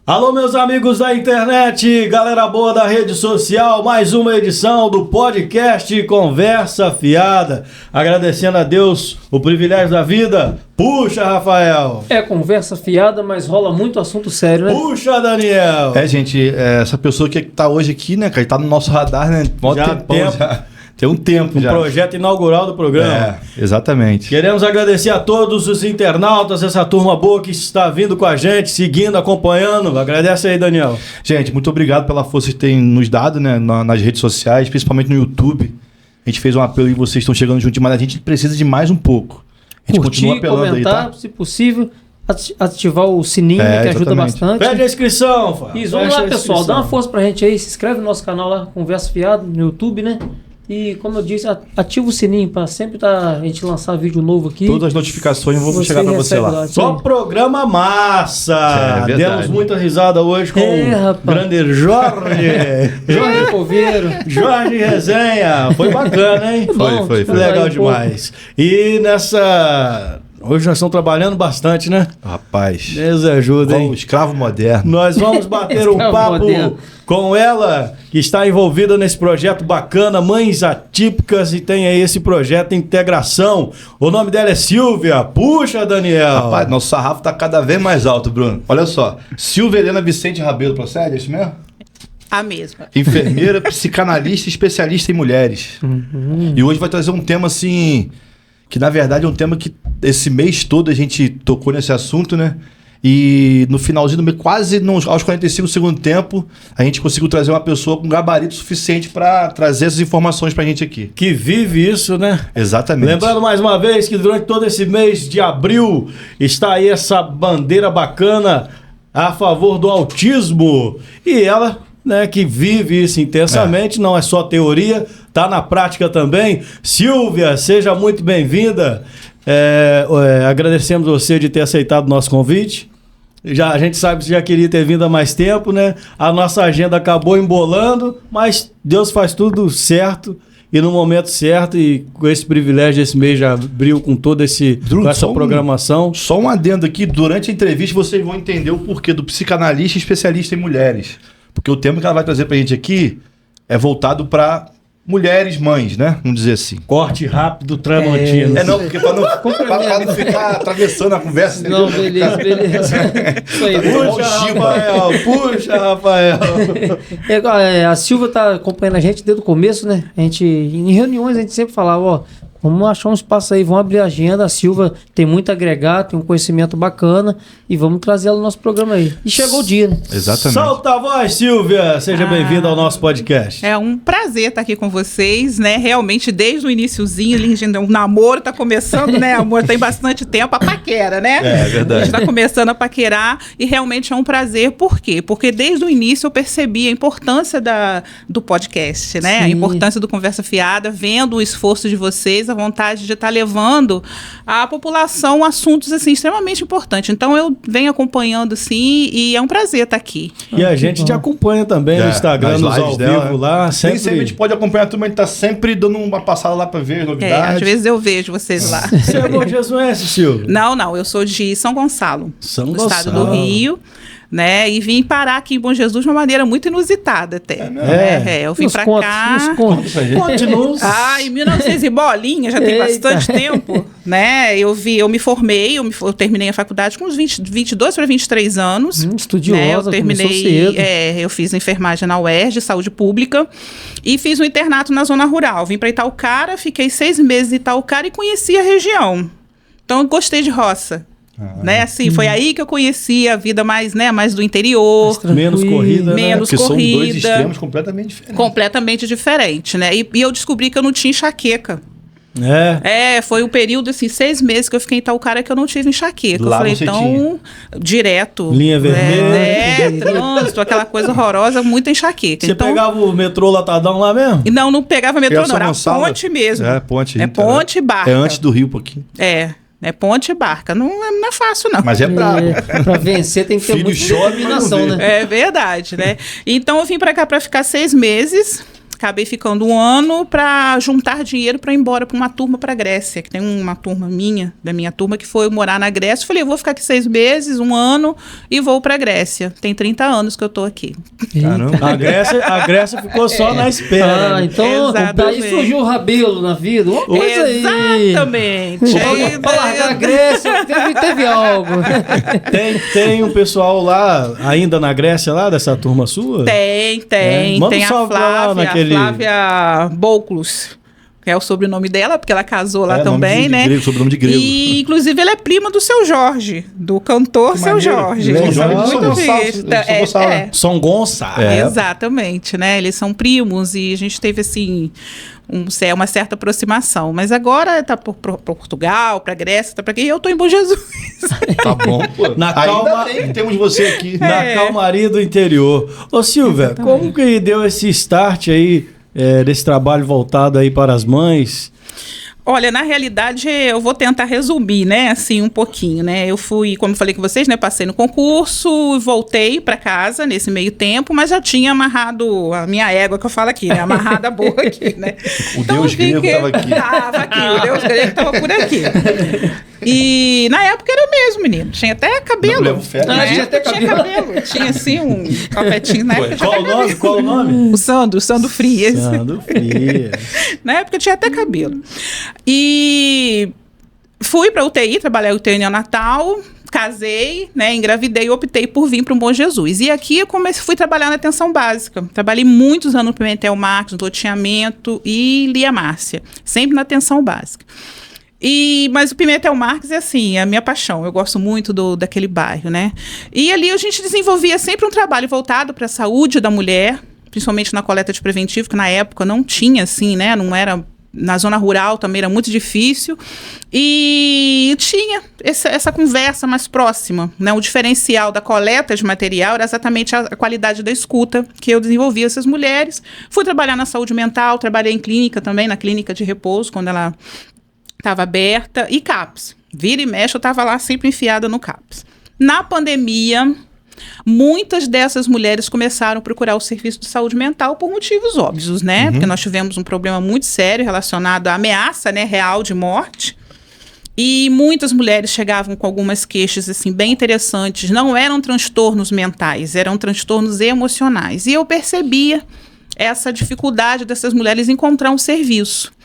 Alô, meus amigos da internet, galera boa da rede social, mais uma edição do podcast Conversa Fiada. Agradecendo a Deus o privilégio da vida. Puxa, Rafael. É conversa fiada, mas rola muito assunto sério, né? Puxa, Daniel. Gente, essa pessoa que tá hoje aqui, né, cara, tá no nosso radar, né? Tem um tempo já. O projeto inaugural do programa. Exatamente. Queremos agradecer a todos os internautas, essa turma boa que está vindo com a gente, seguindo, acompanhando. Agradece aí, Daniel. Gente, muito obrigado pela força que tem nos dado, né, nas redes sociais, principalmente no YouTube. A gente fez um apelo e vocês estão chegando junto, mas a gente precisa de mais um pouco. A gente continua apelando comentar, aí, tá? Se possível, ativar o sininho, que ajuda bastante. Pede a inscrição, Fábio. Isso, vamos lá, pessoal. Dá uma força pra gente aí. Se inscreve no nosso canal lá, Conversa Fiada, no YouTube, né? E, como eu disse, ativa o sininho para sempre a gente lançar vídeo novo aqui. Todas as notificações eu vou chegar para você lá. Só programa massa! Demos muita risada hoje com o grande Jorge. Jorge Coveiro. Jorge Resenha. Foi bacana, hein? Foi legal demais. E nessa... Hoje nós estamos trabalhando bastante, né? Rapaz. Deus ajuda, hein? O escravo moderno. Nós vamos bater um papo com ela, que está envolvida nesse projeto bacana, Mães Atípicas, e tem aí esse projeto Integração. O nome dela é Silvia. Puxa, Daniel. Rapaz, nosso sarrafo tá cada vez mais alto, Bruno. Olha só. Silvia Helena Vicente Rabelo, procede? É isso mesmo? A mesma. Enfermeira, psicanalista e especialista em mulheres. E hoje vai trazer um tema assim... que na verdade é um tema que esse mês todo a gente tocou nesse assunto, né? E no finalzinho do mês, quase aos 45 do segundo tempo, a gente conseguiu trazer uma pessoa com gabarito suficiente para trazer essas informações pra gente aqui. Que vive isso, né? Exatamente. Lembrando mais uma vez que durante todo esse mês de abril está aí essa bandeira bacana a favor do autismo. E ela... né, que vive isso intensamente, não é só teoria, tá na prática também. Silvia, seja muito bem-vinda. Agradecemos você de ter aceitado o nosso convite. A gente sabe que você já queria ter vindo há mais tempo, né? A nossa agenda acabou embolando, mas Deus faz tudo certo e no momento certo, e com esse privilégio desse mês já abriu com toda essa programação. Só um adendo aqui, durante a entrevista vocês vão entender o porquê do psicanalista e especialista em mulheres. Porque o tema que ela vai trazer pra gente aqui é voltado pra mulheres mães, né? Vamos dizer assim. Corte rápido, tramontina. Não, porque pra não ficar atravessando a conversa. Não, beleza. Isso aí. Puxa, Rafael. A Silvia tá acompanhando a gente desde o começo, né? Em reuniões a gente sempre falava, ó, vamos achar um espaço aí, vamos abrir a agenda. A Silvia tem muito a agregar, tem um conhecimento bacana e vamos trazer ela no nosso programa aí. E chegou o dia, né? Exatamente. Solta a voz, Silvia! Seja bem-vinda ao nosso podcast. É um prazer estar aqui com vocês, né? Realmente, desde o iniciozinho, o namoro tá começando, né? Amor, tem bastante tempo, a paquera, né? É verdade. A gente tá começando a paquerar e realmente é um prazer. Por quê? Porque desde o início eu percebi a importância do podcast, né? Sim. A importância do Conversa Fiada, vendo o esforço de vocês, a vontade de estar levando à população assuntos assim extremamente importantes. Então eu venho acompanhando assim e é um prazer estar aqui. E a gente te acompanha também no Instagram, nos ao vivo lá. Sempre a gente pode acompanhar a turma, a gente tá sempre dando uma passada lá para ver as novidades. Às vezes eu vejo vocês lá. Você é Bom Jesus, Silvio? Não, eu sou de São Gonçalo, estado do Rio. Né? E vim parar aqui em Bom Jesus de uma maneira muito inusitada até. Eu vim pra cá. Conte-nos. Em 1900 e bolinha, já tem bastante tempo. Né? Eu me formei, eu terminei a faculdade com uns 22 para 23 anos. Estudiosa, né? Eu terminei, eu fiz enfermagem na UERJ, saúde pública, e fiz um internato na zona rural. Vim para Itaucara, fiquei 6 meses em Itaucara e conheci a região. Então eu gostei de roça. Né? Assim, foi aí que eu conheci a vida mais do interior. Menos corrida, menos corrida. São dois extremos completamente diferentes. Completamente diferente, né? E eu descobri que eu não tinha enxaqueca. Foi um período, assim, 6 meses que eu fiquei em Itaucara que eu não tive enxaqueca. Lá eu falei, então, direto. Linha vermelha. Trânsito, aquela coisa horrorosa, muita enxaqueca. Você pegava o metrô Latadão lá mesmo? Não pegava metrô, não, era ponte mesmo. Ponte. É ponte e barca. É antes do Rio um pouquinho. É ponte e barca. Não é fácil, não. Mas é brabo. Pra vencer tem que ter muita determinação, né? É verdade, né? Então eu vim pra cá pra ficar 6 meses. Acabei ficando 1 ano para juntar dinheiro para ir embora para uma turma para Grécia, que tem uma turma da minha turma, que foi morar na Grécia. Falei, eu vou ficar aqui 6 meses, 1 ano e vou para Grécia. Tem 30 anos que eu tô aqui. Caramba. A Grécia ficou só na espera. Então daí surgiu o Rabelo na vida. Uma coisa aí. Exatamente. Pra largar a Grécia, teve algo. Tem um pessoal lá, ainda na Grécia, lá, dessa turma sua? Tem. Manda Tem um a salve lá Flávia, naquele- a Flávia Bouclus, que é o sobrenome dela, porque ela casou lá também, né? Grego, sobrenome de grego. E, inclusive, ela é prima do Seu Jorge, do cantor Que Seu maneiro. Jorge. Legal. Que sabe São muito Gonçalo, vista. São Gonçalo, né? São Gonçalo. Exatamente, né? Eles são primos e a gente teve, assim, uma certa aproximação. Mas agora tá por Portugal, pra Grécia, tá pra aqui. E eu tô em Bom Jesus. Tá bom, pô. Na Ainda calma- bem que temos você aqui. Na calmaria do interior. Ô Silvia, como que deu esse start aí, desse trabalho voltado aí para as mães? Olha, na realidade, eu vou tentar resumir, né, assim, um pouquinho, né? Eu fui, como eu falei com vocês, né, passei no concurso, voltei para casa nesse meio tempo, mas já tinha amarrado a minha égua, que eu falo aqui, né, amarrada boa aqui, né? O Deus grego tava aqui. Tava aqui, o Deus grego tava por aqui. E na época era mesmo, menino, tinha até cabelo. Não, levo fé. Na Ah, tinha época até tinha cabelo. Tinha, assim, um capetinho, na época tinha Qual o até nome? Qual o nome? o Sandro Frias. Sandro Frias. Na época tinha até cabelo. E fui para UTI, trabalhei UTI neonatal, casei, né, engravidei e optei por vir para o Bom Jesus. E aqui eu fui trabalhar na atenção básica. Trabalhei muitos anos no Pimentel Marques, no loteamento e Lia Márcia, sempre na atenção básica. Mas o Pimentel Marques é assim, é a minha paixão. Eu gosto muito daquele bairro, né? E ali a gente desenvolvia sempre um trabalho voltado para a saúde da mulher, principalmente na coleta de preventivo, que na época não tinha, assim, né? Não era... Na zona rural também era muito difícil. E tinha essa conversa mais próxima, né? O diferencial da coleta de material era exatamente a qualidade da escuta que eu desenvolvia essas mulheres. Fui trabalhar na saúde mental, trabalhei em clínica também, na clínica de repouso, quando ela estava aberta, e CAPS. Vira e mexe, eu estava lá sempre enfiada no CAPS. Na pandemia, muitas dessas mulheres começaram a procurar o serviço de saúde mental por motivos óbvios, né? Porque nós tivemos um problema muito sério relacionado à ameaça, né, real de morte. E muitas mulheres chegavam com algumas queixas assim, bem interessantes. Não eram transtornos mentais, eram transtornos emocionais. E eu percebia essa dificuldade dessas mulheres em encontrar um serviço.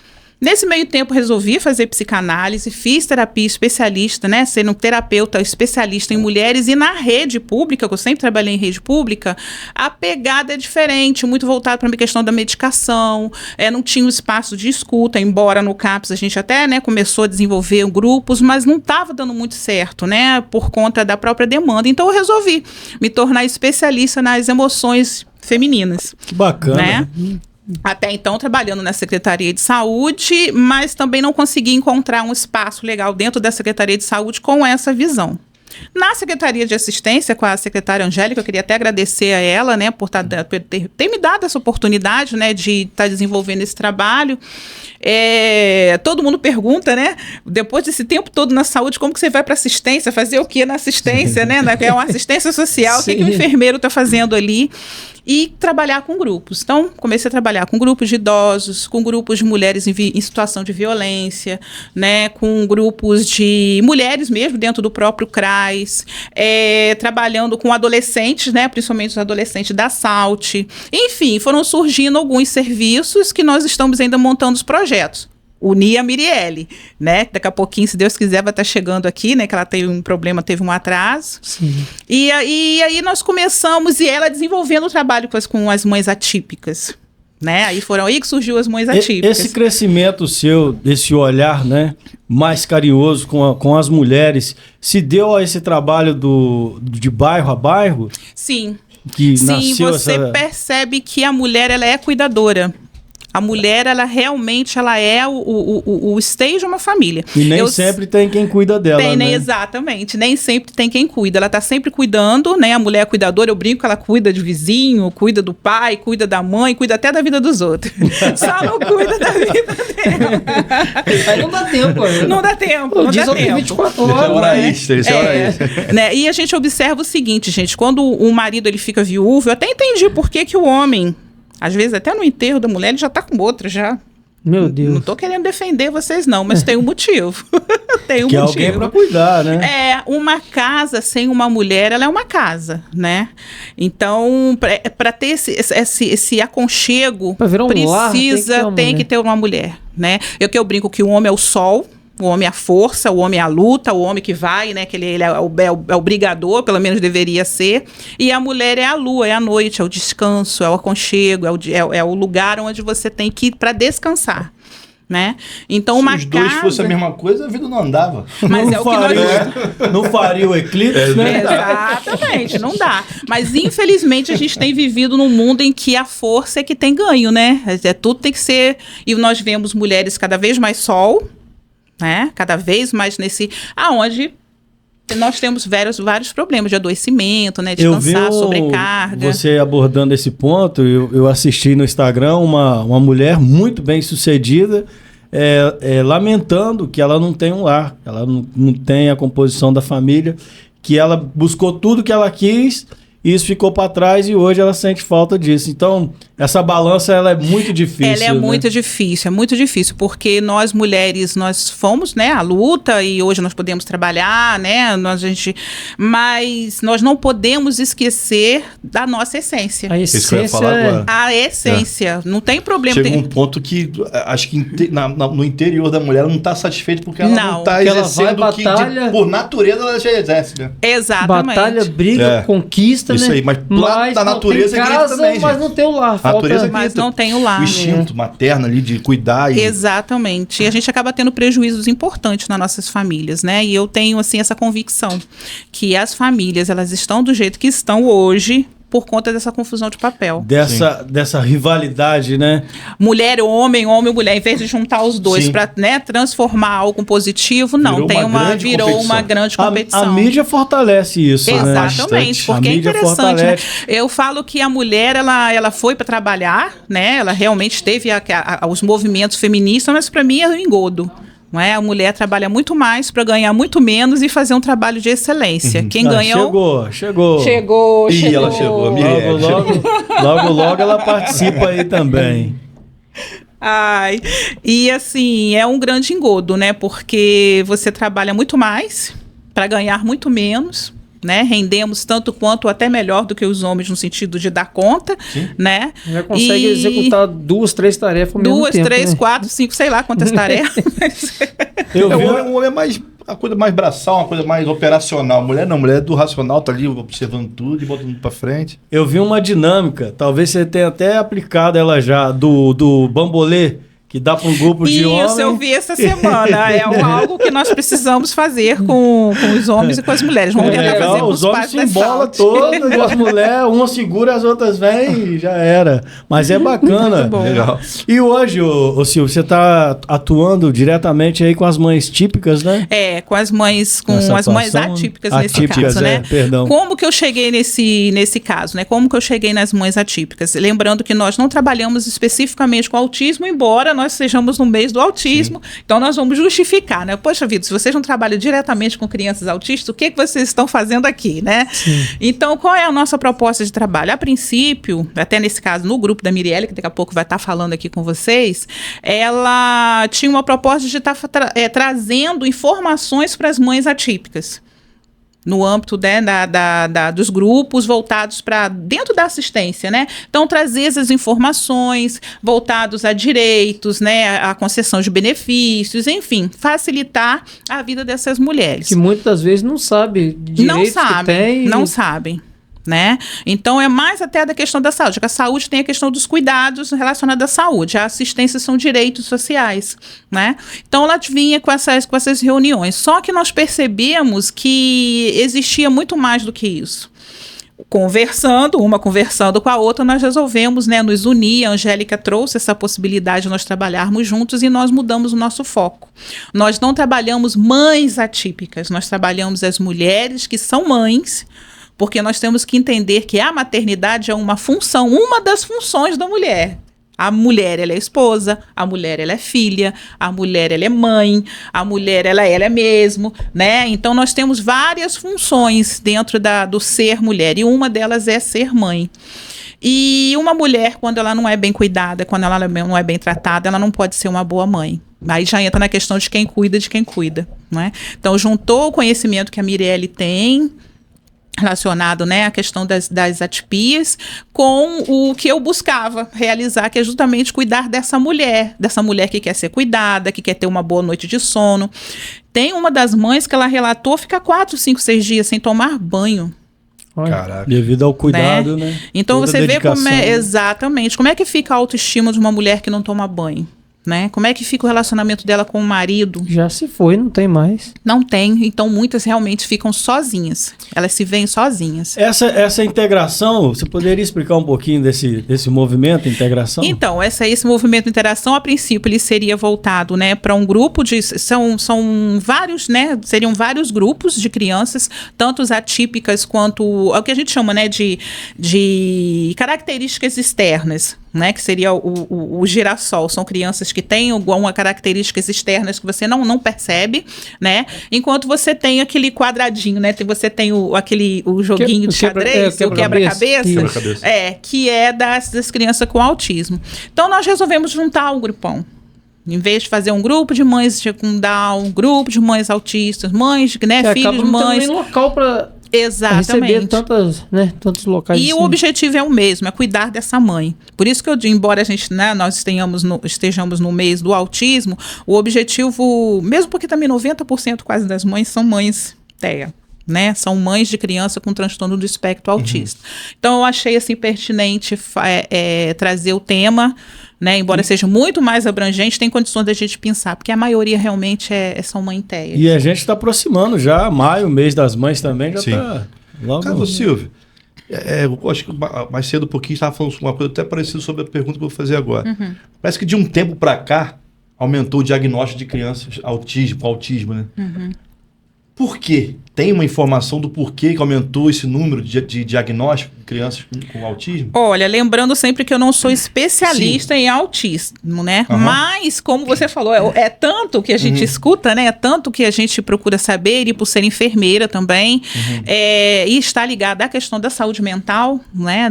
Nesse meio tempo, resolvi fazer psicanálise, fiz terapia especialista, né, sendo terapeuta especialista em mulheres, e na rede pública, que eu sempre trabalhei em rede pública, a pegada é diferente, muito voltada para a questão da medicação, não tinha um espaço de escuta, embora no CAPS a gente até, né, começou a desenvolver grupos, mas não estava dando muito certo, né, por conta da própria demanda. Então eu resolvi me tornar especialista nas emoções femininas. Que bacana. Né? Até então trabalhando na Secretaria de Saúde, mas também não consegui encontrar um espaço legal dentro da Secretaria de Saúde com essa visão. Na Secretaria de Assistência, com a secretária Angélica, eu queria até agradecer a ela, né, por ter me dado essa oportunidade, né, de estar desenvolvendo esse trabalho. Todo mundo pergunta, né, depois desse tempo todo na saúde, como que você vai para assistência? Fazer o que na assistência, né? É uma assistência social, o que o enfermeiro está fazendo ali? E trabalhar com grupos. Então, comecei a trabalhar com grupos de idosos, com grupos de mulheres em situação de violência, né, com grupos de mulheres mesmo dentro do próprio CRAS, trabalhando com adolescentes, né, principalmente os adolescentes da SALT. Enfim, foram surgindo alguns serviços que nós estamos ainda montando os projetos. Unir a Mirielle, né? Daqui a pouquinho, se Deus quiser, vai estar chegando aqui, né? Que ela teve um problema, teve um atraso. Sim. E aí nós começamos, e ela desenvolvendo o trabalho com as mães atípicas, né? Aí foram aí que surgiu as mães atípicas. Esse crescimento seu, desse olhar, né, mais carinhoso com as mulheres, se deu a esse trabalho de bairro a bairro? Sim. Que Sim, nasceu você percebe que a mulher, ela é cuidadora. A mulher, ela realmente, ela é o esteio de uma família. E nem sempre tem quem cuida dela, né? Exatamente, nem sempre tem quem cuida. Ela está sempre cuidando, né? A mulher é cuidadora, eu brinco que ela cuida de vizinho, cuida do pai, cuida da mãe, cuida até da vida dos outros. Só não cuida da vida dela. Aí não dá tempo. Não dá tempo, não Diz dá que tempo. 24 Isso é horas. hora né? extra, isso é hora extra. Né? E a gente observa o seguinte, gente, quando o marido ele fica viúvo, eu até entendi por que o homem Às vezes até no enterro da mulher ele já tá com outra, já. Meu Deus. Não tô querendo defender vocês não, mas tem um motivo. Tem um Que é motivo. alguém para cuidar, né? É, uma casa sem uma mulher, ela é uma casa, né? Então, para ter esse aconchego, Pra virar um lar, tem que ter uma mulher, né? Eu brinco que o homem é o sol, o homem é a força, o homem é a luta, o homem que vai, né? Que ele é o brigador, pelo menos deveria ser. E a mulher é a lua, é a noite, é o descanso, é o aconchego, é o lugar onde você tem que ir para descansar. Né? Então, Se uma os dois casa... fossem a mesma coisa, a vida não andava. Mas não é o que nós... Não faria o eclipse, né? Exatamente, não dá. Mas, infelizmente, a gente tem vivido num mundo em que a força é que tem ganho, né? Tudo tem que ser... E nós vemos mulheres cada vez mais sol, né? Cada vez mais nesse... Aonde nós temos vários problemas de adoecimento, né? De cansaço, sobrecarga. Você abordando esse ponto, eu assisti no Instagram uma mulher muito bem sucedida lamentando que ela não tem um lar, ela não tem a composição da família, que ela buscou tudo que ela quis e isso ficou para trás e hoje ela sente falta disso. Então, essa balança ela é muito difícil. Ela é muito difícil, porque nós mulheres, nós fomos, né, à luta e hoje nós podemos trabalhar, né, mas nós não podemos esquecer da nossa essência. A Isso que eu ia falar agora. A essência, não tem problema. Chega um ponto que acho que no interior da mulher ela não está satisfeita porque ela não está exercendo o que por natureza ela já exerce, né? Exatamente. Batalha, briga, conquista, isso né? aí, mas da natureza tem casa, também, mas gente. não tem o lar. Mas não tem o lar. O instinto materno ali de cuidar. Exatamente. E a gente acaba tendo prejuízos importantes nas nossas famílias, né? E eu tenho, assim, essa convicção que as famílias, elas estão do jeito que estão hoje por conta dessa confusão de papel. Dessa rivalidade, né? Mulher, homem, mulher, em vez de juntar os dois para, né, transformar algo positivo, não, virou uma grande competição. A mídia fortalece isso, exatamente, né? porque é interessante, né? Eu falo que a mulher, ela foi para trabalhar, né? Ela realmente teve os movimentos feministas, mas para mim é um engodo. Não é? A mulher trabalha muito mais para ganhar muito menos e fazer um trabalho de excelência. Quem ganhou... Chegou. Ih, ela chegou. Logo ela participa aí também. Ai, e assim, é um grande engodo, né? Porque você trabalha muito mais para ganhar muito menos, né? Rendemos tanto quanto até melhor do que os homens no sentido de dar conta, né? Já consegue executar 2, 3 tarefas ao mesmo tempo. 2, 3, né? 4, 5, sei lá quantas tarefas. O homem é mais a coisa mais braçal, uma coisa mais operacional. Mulher não, mulher é do racional, tá ali observando tudo e botando tudo pra frente. Eu vi uma dinâmica, talvez você tenha até aplicado ela já, do bambolê, que dá para um grupo de homens. Isso, eu vi essa semana. É algo que nós precisamos fazer com os homens e com as mulheres. Vamos tentar fazer com os homens se embolam todos, e as mulheres, uma segura, as outras vêm e já era. Mas é bacana. Legal. E hoje, ô Silvio, você está atuando diretamente aí com as mães típicas, né? Com as mães, as mães atípicas nesse caso, né? Perdão. Como que eu cheguei nesse caso, né? Como que eu cheguei nas mães atípicas? Lembrando que nós não trabalhamos especificamente com autismo, embora nós sejamos no mês do autismo, então nós vamos justificar, né? Poxa vida, se vocês não trabalham diretamente com crianças autistas, o que vocês estão fazendo aqui, né? Sim. Então, qual é a nossa proposta de trabalho? A princípio, até nesse caso, no grupo da Mirielle, que daqui a pouco vai estar falando aqui com vocês, ela tinha uma proposta de estar trazendo informações para as mães atípicas. No âmbito, né, dos grupos voltados para dentro da assistência, né? Então, trazer essas informações voltados a direitos, né, a concessão de benefícios, enfim, facilitar a vida dessas mulheres. Que muitas das vezes não sabe direitos que tem. Não sabem. Né? Então é mais até da questão da saúde, porque a saúde tem a questão dos cuidados relacionados à saúde, a assistência são direitos sociais, né? Então ela vinha com essas reuniões, só que nós percebemos que existia muito mais do que isso. Uma conversando com a outra, nós resolvemos, né, nos unir. A Angélica trouxe essa possibilidade de nós trabalharmos juntos e nós mudamos o nosso foco. Nós não trabalhamos mães atípicas, nós trabalhamos as mulheres que são mães, porque nós temos que entender que a maternidade é uma das funções da mulher. A mulher, ela é esposa, a mulher, ela é filha, a mulher, ela é mãe, a mulher, ela é mesmo, né? Então, nós temos várias funções dentro do ser mulher, e uma delas é ser mãe. E uma mulher, quando ela não é bem cuidada, quando ela não é bem tratada, ela não pode ser uma boa mãe. Aí já entra na questão de quem cuida, não é? Então, juntou o conhecimento que a Mirelle tem, relacionado, né, à questão das atipias, com o que eu buscava realizar, que é justamente cuidar dessa mulher que quer ser cuidada, que quer ter uma boa noite de sono. Tem uma das mães que ela relatou ficar 4, 5, 6 dias sem tomar banho. Caraca. Devido ao cuidado, né? Então Toda você vê como dedicação. exatamente, como é que fica a autoestima de uma mulher que não toma banho, né? Como é que fica o relacionamento dela com o marido? Já se foi, não tem mais. Não tem, então muitas realmente ficam sozinhas. Elas se veem sozinhas. Essa integração, você poderia explicar um pouquinho desse movimento, integração? Então, esse movimento de interação, a princípio, ele seria voltado, né, para um grupo de... São vários, né? Seriam vários grupos de crianças, tanto as atípicas quanto... o que a gente chama, né, de características externas, né? Que seria o girassol. São crianças que têm algumas características externas que você não percebe, né? Enquanto você tem aquele quadradinho, né? Você tem o joguinho de xadrez, o quebra-cabeça, que é das crianças com autismo. Então, nós resolvemos juntar o grupão. Em vez de fazer um grupo de mães com Down, um grupo de mães autistas, mães, né, Que filhos de acaba não mães... tendo nem local para Exatamente. receber tantos locais. E o objetivo é o mesmo, é cuidar dessa mãe. Por isso que eu digo, embora a gente, né, nós estejamos no mês do autismo, o objetivo, mesmo porque também 90% quase das mães são mães TEA, né? São mães de criança com transtorno do espectro autista. Então eu achei assim pertinente trazer o tema, né? Embora seja muito mais abrangente, tem condições da gente pensar, porque a maioria realmente são mãe TEA. E a gente está aproximando já, maio, mês das mães também, já está logo... Carlos Silvio, eu acho que mais cedo um pouquinho estava falando uma coisa até parecida sobre a pergunta que eu vou fazer agora. Parece que de um tempo para cá aumentou o diagnóstico de crianças com autismo, né? Por quê? Tem uma informação do porquê que aumentou esse número de diagnóstico de crianças com autismo? Olha, lembrando sempre que eu não sou especialista em autismo, né? Mas, como você falou, é tanto que a gente escuta, né? É tanto que a gente procura saber, e por ser enfermeira também, e estar ligada à questão da saúde mental, né?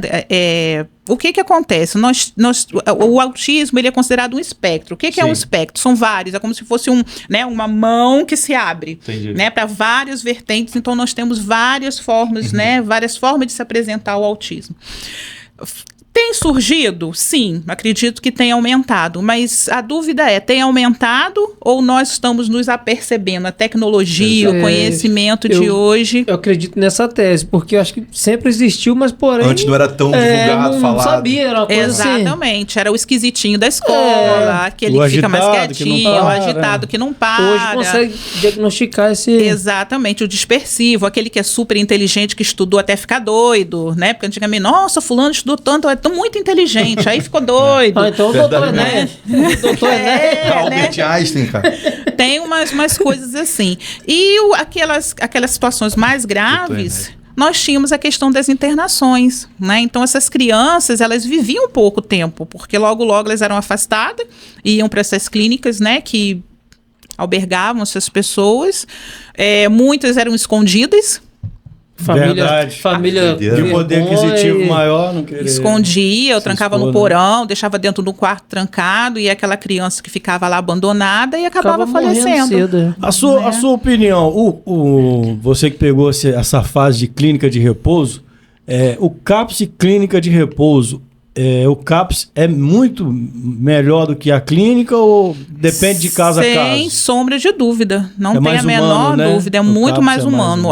O que acontece? O autismo, ele é considerado um espectro. O que é um espectro? São vários, é como se fosse uma mão que se abre, né, para várias vertentes. Então, nós temos várias formas, né, várias formas de se apresentar o autismo. Tem surgido? Sim, acredito que tem aumentado, mas a dúvida tem aumentado ou nós estamos nos apercebendo? A tecnologia, o conhecimento de hoje... Eu acredito nessa tese, porque eu acho que sempre existiu, mas porém... Antes não era tão divulgado, falado. Não sabia, era uma coisa Exatamente, era o esquisitinho da escola, aquele que fica mais quietinho, o agitado que não para. Hoje consegue diagnosticar esse... Exatamente, o dispersivo, aquele que é super inteligente, que estudou até ficar doido, né? Porque antigamente, nossa, fulano estudou tanto, é tão muito inteligente, aí ficou doido. Então o doutor Enéas. Doutor Enéas. Albert Einstein, cara. Tem umas coisas assim. E aquelas situações mais graves, nós tínhamos a questão das internações, né? Então essas crianças, elas viviam pouco tempo, porque logo elas eram afastadas, iam para essas clínicas, né, que albergavam essas pessoas. Muitas eram escondidas. Família de poder aquisitivo maior, não queria. Escondia, eu trancava no porão, deixava dentro do quarto trancado, e aquela criança que ficava lá abandonada e acabava falecendo. Cedo. A sua opinião, você que pegou essa fase de clínica de repouso, o CAPS clínica de repouso, o CAPS é muito melhor do que a clínica ou depende de caso a caso? Sem sombra de dúvida. Não tem a menor dúvida. É o muito CAPS mais humano.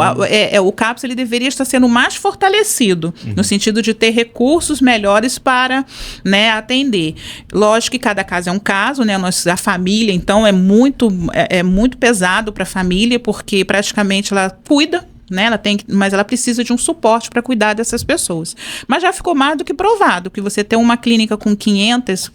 O CAPS ele deveria estar sendo mais fortalecido, no sentido de ter recursos melhores para, né, atender. Lógico que cada caso é um caso, né? A família, então, é muito pesado para a família, porque praticamente ela cuida, né? Mas ela precisa de um suporte para cuidar dessas pessoas. Mas já ficou mais do que provado que você ter uma clínica com 500,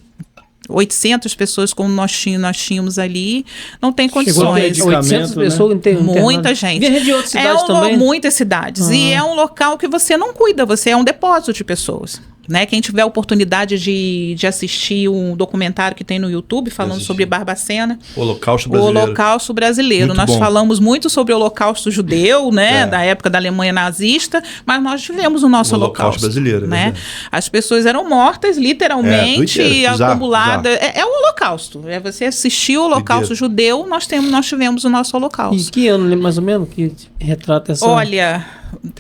800 pessoas como nós tínhamos ali, não tem condições. 800 pessoas, né? Muita gente. De outras cidades também? Muitas cidades. E é um local que você não cuida, você é um depósito de pessoas. né? Quem tiver a oportunidade de assistir um documentário que tem no YouTube falando sobre Barbacena, Holocausto o Brasileiro. Holocausto Brasileiro. Muito Nós bom. falamos muito sobre o Holocausto judeu, né? É. Da época da Alemanha nazista, mas nós tivemos o nosso O Holocausto brasileiro, é né? verdade. As pessoas eram mortas, literalmente, doideira, bizarro, acumuladas. É o Holocausto. É você assistir o Holocausto judeu, nós tivemos o nosso E Holocausto. que ano, lembra mais ou menos, que retrata essa... Olha,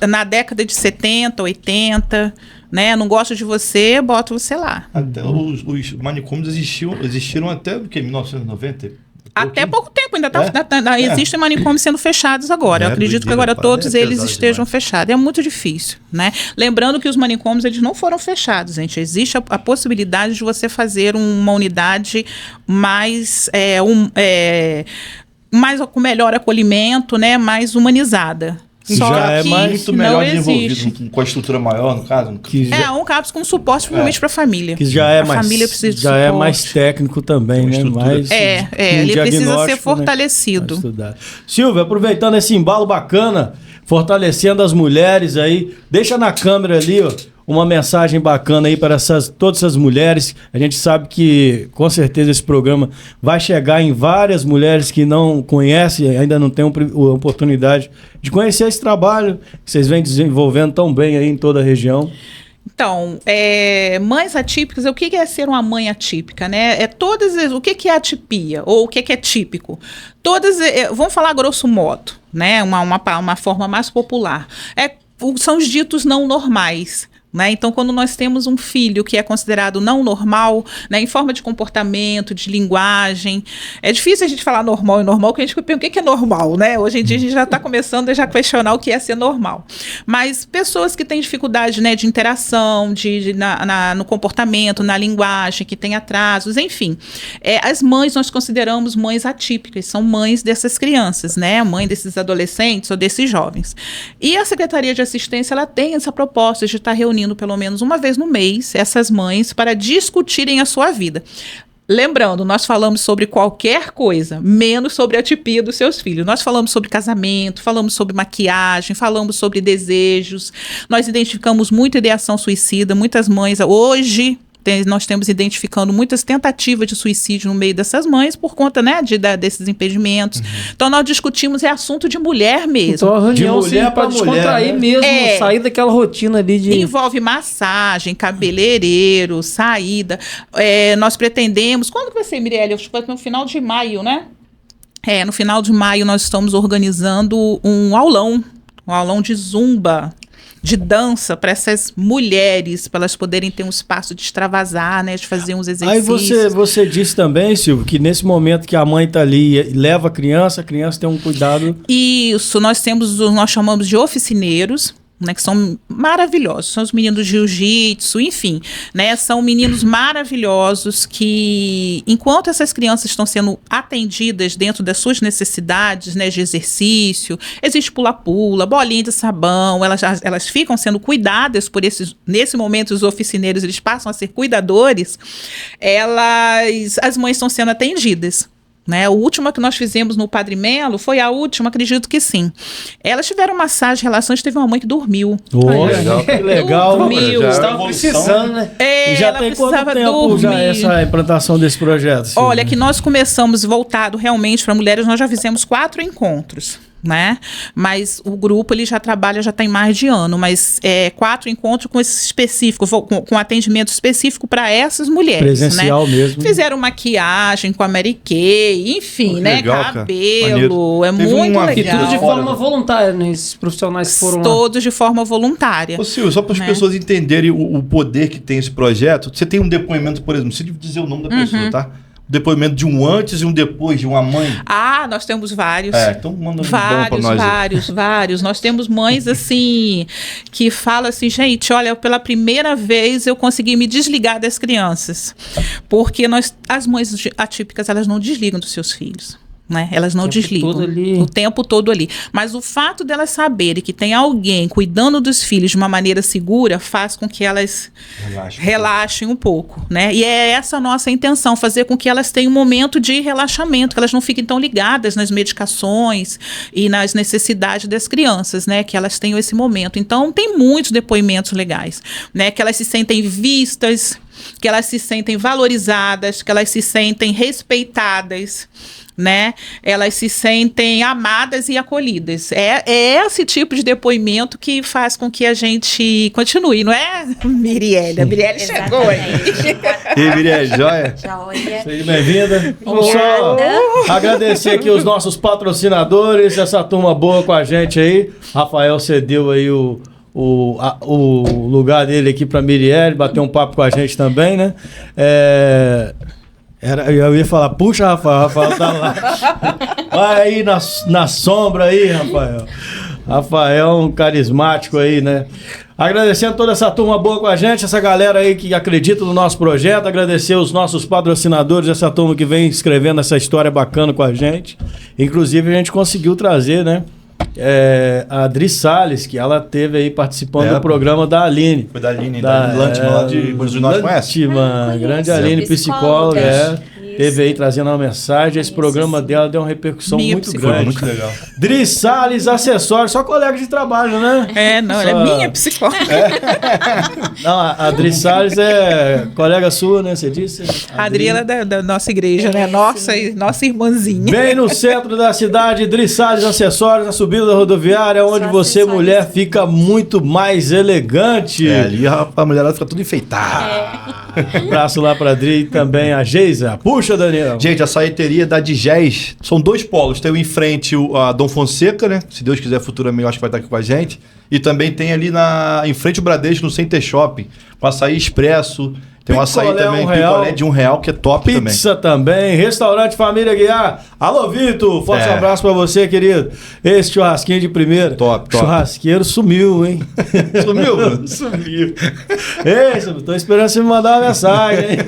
na década de 70, 80, né? Não gosto de você, boto você lá. Até os manicômios existiram até o quê? 1990? Até pouco tempo, ainda É? existem manicômios sendo fechados agora. Eu acredito que doideira, agora todos é eles pesado estejam demais. fechados. É muito difícil, né? Lembrando que os manicômios eles não foram fechados, gente. Existe a possibilidade de você fazer uma unidade mais, mais com melhor acolhimento, né? Mais humanizada. Só Já é que mais- Muito não melhor existe. desenvolvido, com a estrutura maior, no caso. Que já, Um CAPS com suporte, principalmente para a família. que já é A mais, família precisa de já é suporte. mais técnico também, né? Estrutura. Mais, Ele um precisa ser diagnóstico, fortalecido. Né? Estudar. Silvia, aproveitando esse embalo bacana, fortalecendo as mulheres aí, deixa na câmera ali, ó, uma mensagem bacana aí para todas essas mulheres. A gente sabe que, com certeza, esse programa vai chegar em várias mulheres que não conhecem, ainda não têm a oportunidade de conhecer esse trabalho que vocês vêm desenvolvendo tão bem aí em toda a região. Então, mães atípicas, o que é ser uma mãe atípica, né? O que é atipia ou o que é típico? Vamos falar grosso modo, né? Uma forma mais popular. São os ditos não normais. Né? Então, quando nós temos um filho que é considerado não normal, né, em forma de comportamento, de linguagem, é difícil a gente falar normal e normal, porque a gente pergunta o que é normal, né? Hoje em dia a gente já está começando a questionar o que é ser normal. Mas pessoas que têm dificuldade, né, de interação, no comportamento, na linguagem, que têm atrasos, enfim. As mães nós consideramos mães atípicas, são mães dessas crianças, né? Mãe desses adolescentes ou desses jovens. E a Secretaria de Assistência, ela tem essa proposta de estar reunindo pelo menos uma vez no mês essas mães para discutirem a sua vida. Lembrando, nós falamos sobre qualquer coisa, menos sobre a atipia dos seus filhos. Nós falamos sobre casamento, falamos sobre maquiagem, falamos sobre desejos. Nós identificamos muita ideação suicida, muitas mães hoje... Nós temos identificando muitas tentativas de suicídio no meio dessas mães por conta, né, desses impedimentos. Então, nós discutimos, assunto de mulher mesmo. Então, a reunião De mulher para pra mulher, descontrair né? mesmo, sair daquela rotina ali de... Envolve massagem, cabeleireiro, saída. Nós pretendemos... Quando que vai ser, Mirelle? Acho que vai ser no final de maio, né? No final de maio nós estamos organizando um aulão de zumba, de dança para essas mulheres, para elas poderem ter um espaço de extravasar, né, de fazer uns exercícios. Aí você disse também, Silvio, que nesse momento que a mãe está ali e leva a criança tem um cuidado. Isso, nós chamamos de oficineiros, né, que são maravilhosos, são os meninos de jiu-jitsu, enfim, né, são meninos maravilhosos que, enquanto essas crianças estão sendo atendidas dentro das suas necessidades, né, de exercício, existe pula-pula, bolinha de sabão, elas ficam sendo cuidadas por nesse momento os oficineiros, eles passam a ser cuidadores, as mães estão sendo atendidas. Né? O último que nós fizemos no Padre Melo foi a última, acredito que sim. Elas tiveram massagem, relações, teve uma mãe que dormiu. Legal. Que legal. Dormiu. Estava precisando, né? E já Ela tem quanto precisava tempo dormir. já essa implantação desse projeto, Silvio? Olha, que nós começamos voltado realmente para mulheres, nós já fizemos 4 encontros. Né? Mas o grupo ele já trabalha, já tem mais de ano, mas 4 encontros com esse específico, com atendimento específico para essas mulheres. Presencial, né? mesmo. Fizeram maquiagem com a Mary Kay, enfim, né? Legal, Cabelo, cara. muito legal. E tudo de forma voluntária, né? Esses profissionais que foram lá. Todos de forma voluntária. Ô Silvio, só para as Né? pessoas entenderem o poder que tem esse projeto, você tem um depoimento, por exemplo, você dizer o nome da pessoa, tá? Um depoimento de um antes e um depois, de uma mãe. Nós temos vários. Então manda um bom pra nós. Vários. Nós temos mães, assim, que falam assim, gente, olha, pela primeira vez eu consegui me desligar das crianças. Porque as mães atípicas, elas não desligam dos seus filhos. né? Elas não desligam o tempo todo ali. Mas o fato delas saberem que tem alguém cuidando dos filhos de uma maneira segura faz com que elas relaxem um pouco, né? E é essa a nossa intenção, fazer com que elas tenham um momento de relaxamento, que elas não fiquem tão ligadas nas medicações e nas necessidades das crianças, né? Que elas tenham esse momento. Então, tem muitos depoimentos legais, né? Que elas se sentem vistas, que elas se sentem valorizadas, que elas se sentem respeitadas, né? Elas se sentem amadas e acolhidas. É esse tipo de depoimento que faz com que a gente continue, não é, Mirielle? A Mirielle chegou aí. E aí, Mirielle, joia? Joia. Seja bem-vinda. Vamos só agradecer aqui os nossos patrocinadores, essa turma boa com a gente aí. Rafael cedeu aí o lugar dele aqui para Mirielle, bater um papo com a gente também, né? Eu ia falar, puxa, Rafael tá lá. Vai aí na sombra aí, Rafael. Rafael, um carismático aí, né? Agradecendo toda essa turma boa com a gente, essa galera aí que acredita no nosso projeto, agradecer os nossos patrocinadores, essa turma que vem escrevendo essa história bacana com a gente. Inclusive, a gente conseguiu trazer, né? A Adri Salles, que ela teve aí participando do programa da Aline. Foi da Aline, da Lantima, lá de Buenos Aires, conhece? Grande Aline, psicóloga, teve aí trazendo uma mensagem. Esse programa dela deu uma repercussão muito grande. Muito legal. Adri Salles, acessório, só colega de trabalho, né? Ela é minha psicóloga. Não, a Adri Salles é colega sua, né? Você disse? A Adri, ela é da nossa igreja, né? Nossa irmãzinha. Bem no centro da cidade, Adri Salles Acessórios, na subida da rodoviária, onde você, mulher, fica muito mais elegante. Ali a mulher fica tudo enfeitada. Abraço lá pra Adri e também a Geisa. Puxa, Daniel. Gente, a saeteria da Digés são 2 polos. Tem em frente a Dom Fonseca, né? Se Deus quiser, futuramente, eu acho que vai estar aqui com a gente. E também tem ali em frente o Bradesco, no Center Shopping, com açaí expresso. Tem um açaí também, picolé de R$1, que é top também. Pizza também, restaurante Família Guiar. Alô, Vitor, forte abraço pra você, querido. Esse churrasquinho de primeira. Top. Churrasqueiro sumiu, hein? Sumiu, Bruno? Sumiu. Ei, tô esperando você me mandar uma mensagem, hein?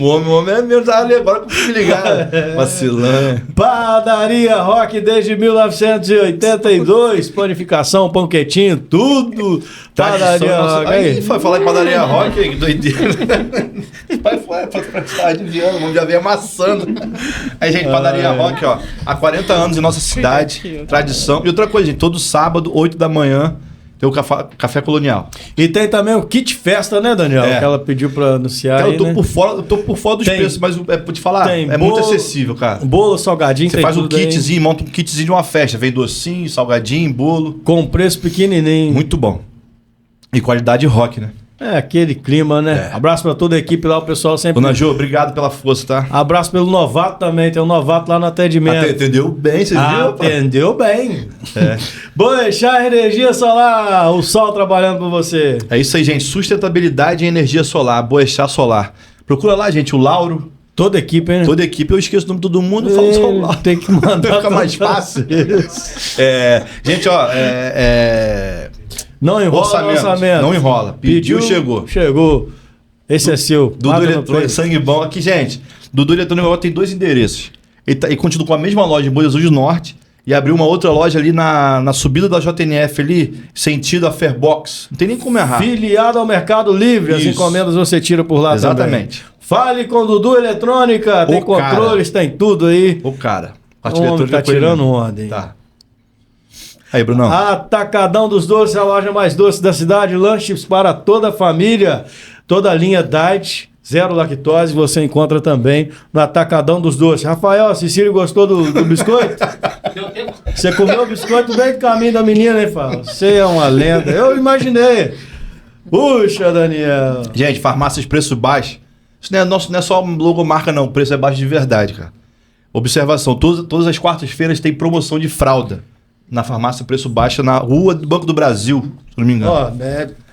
O homem é mesmo, tá ali agora que eu me ligar. Vacilando. Padaria Rock desde 1982. Panificação, pão quentinho, tudo. Padaria Rock. Aí foi falar de Padaria Rock, que doideira. Vai pra cidade de ano, vamos já ver amassando. Aí, gente, Padaria Rock, ó, há 40 anos em nossa cidade, tradição. E outra coisa, gente, todo sábado, 8 da manhã, tem o café colonial. E tem também o kit festa, né, Daniel? Que ela pediu pra anunciar. Cara, aí, eu tô por fora dos preços, mas pra te falar, é muito acessível, cara. Bolo, salgadinho, você faz um kitzinho, monta um kitzinho de uma festa. Vem docinho, salgadinho, bolo. Com preço pequenininho. Muito bom. E qualidade rock, né? Aquele clima, né? Abraço pra toda a equipe lá, o pessoal sempre... Dona Jo, obrigado pela força, tá? Abraço pelo novato também, tem um novato lá no atendimento. Atendeu bem, você viu? Atendeu bem. Boechat Energia Solar, o sol trabalhando por você. É isso aí, gente. Sustentabilidade em energia solar, Boechat Solar. Procura lá, gente, o Lauro. Toda a equipe, hein? Toda a equipe, eu esqueço o nome de todo mundo, falo só o Lauro. Tem que mandar. Fica mais fácil. Gente, ó, não enrola orçamento. Não enrola. Pediu, chegou. Chegou. Esse é seu. Dudu Eletrônico, sangue bom. Aqui, gente, Dudu Eletrônico tem 2 endereços. Ele continua com a mesma loja em Bom Jesus do Norte e abriu uma outra loja ali na subida da JNF ali, sentido a Fairbox. Não tem nem como errar. Filiado ao Mercado Livre, as encomendas você tira por lá também. Exatamente. Fale com Dudu Eletrônica, tem controles, tem tudo aí. O cara. Parte eletrônica tá tirando onda, hein? Tá. Aí, Brunão. Atacadão dos Doces, a loja mais doce da cidade. Lanches para toda a família. Toda a linha Diet, zero lactose, você encontra também no Atacadão dos Doces. Rafael, a Cecília gostou do biscoito? Você comeu o biscoito bem do caminho da menina, hein, Fala? Você é uma lenda. Eu imaginei. Puxa, Daniel. Gente, farmácias preço baixo. Isso não é só logomarca, não. O preço é baixo de verdade, cara. Observação, todas as quartas-feiras tem promoção de fralda. Na farmácia Preço Baixo, na rua do Banco do Brasil, se não me engano.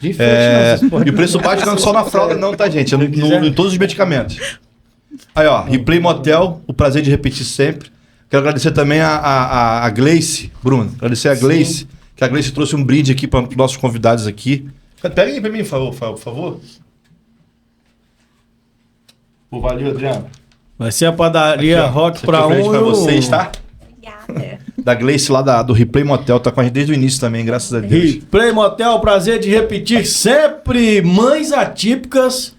E o preço baixo não é só na fralda não, tá, gente? Em todos os medicamentos. Aí, ó, Replay Motel, o prazer de repetir sempre. Quero agradecer também a Gleice, Bruno. Agradecer a Gleice, que a Gleice trouxe um brinde aqui para os nossos convidados aqui. Pega aí para mim, por favor. Pô, valeu, Adriano. Vai ser a padaria Aqui, ó. Rock Esse pra aqui é presente um. pra e o- vocês, tá? Obrigada. Da Gleice lá do Replay Motel, tá com a gente desde o início também, graças a Deus. Replay Motel, prazer de repetir sempre. Mães atípicas.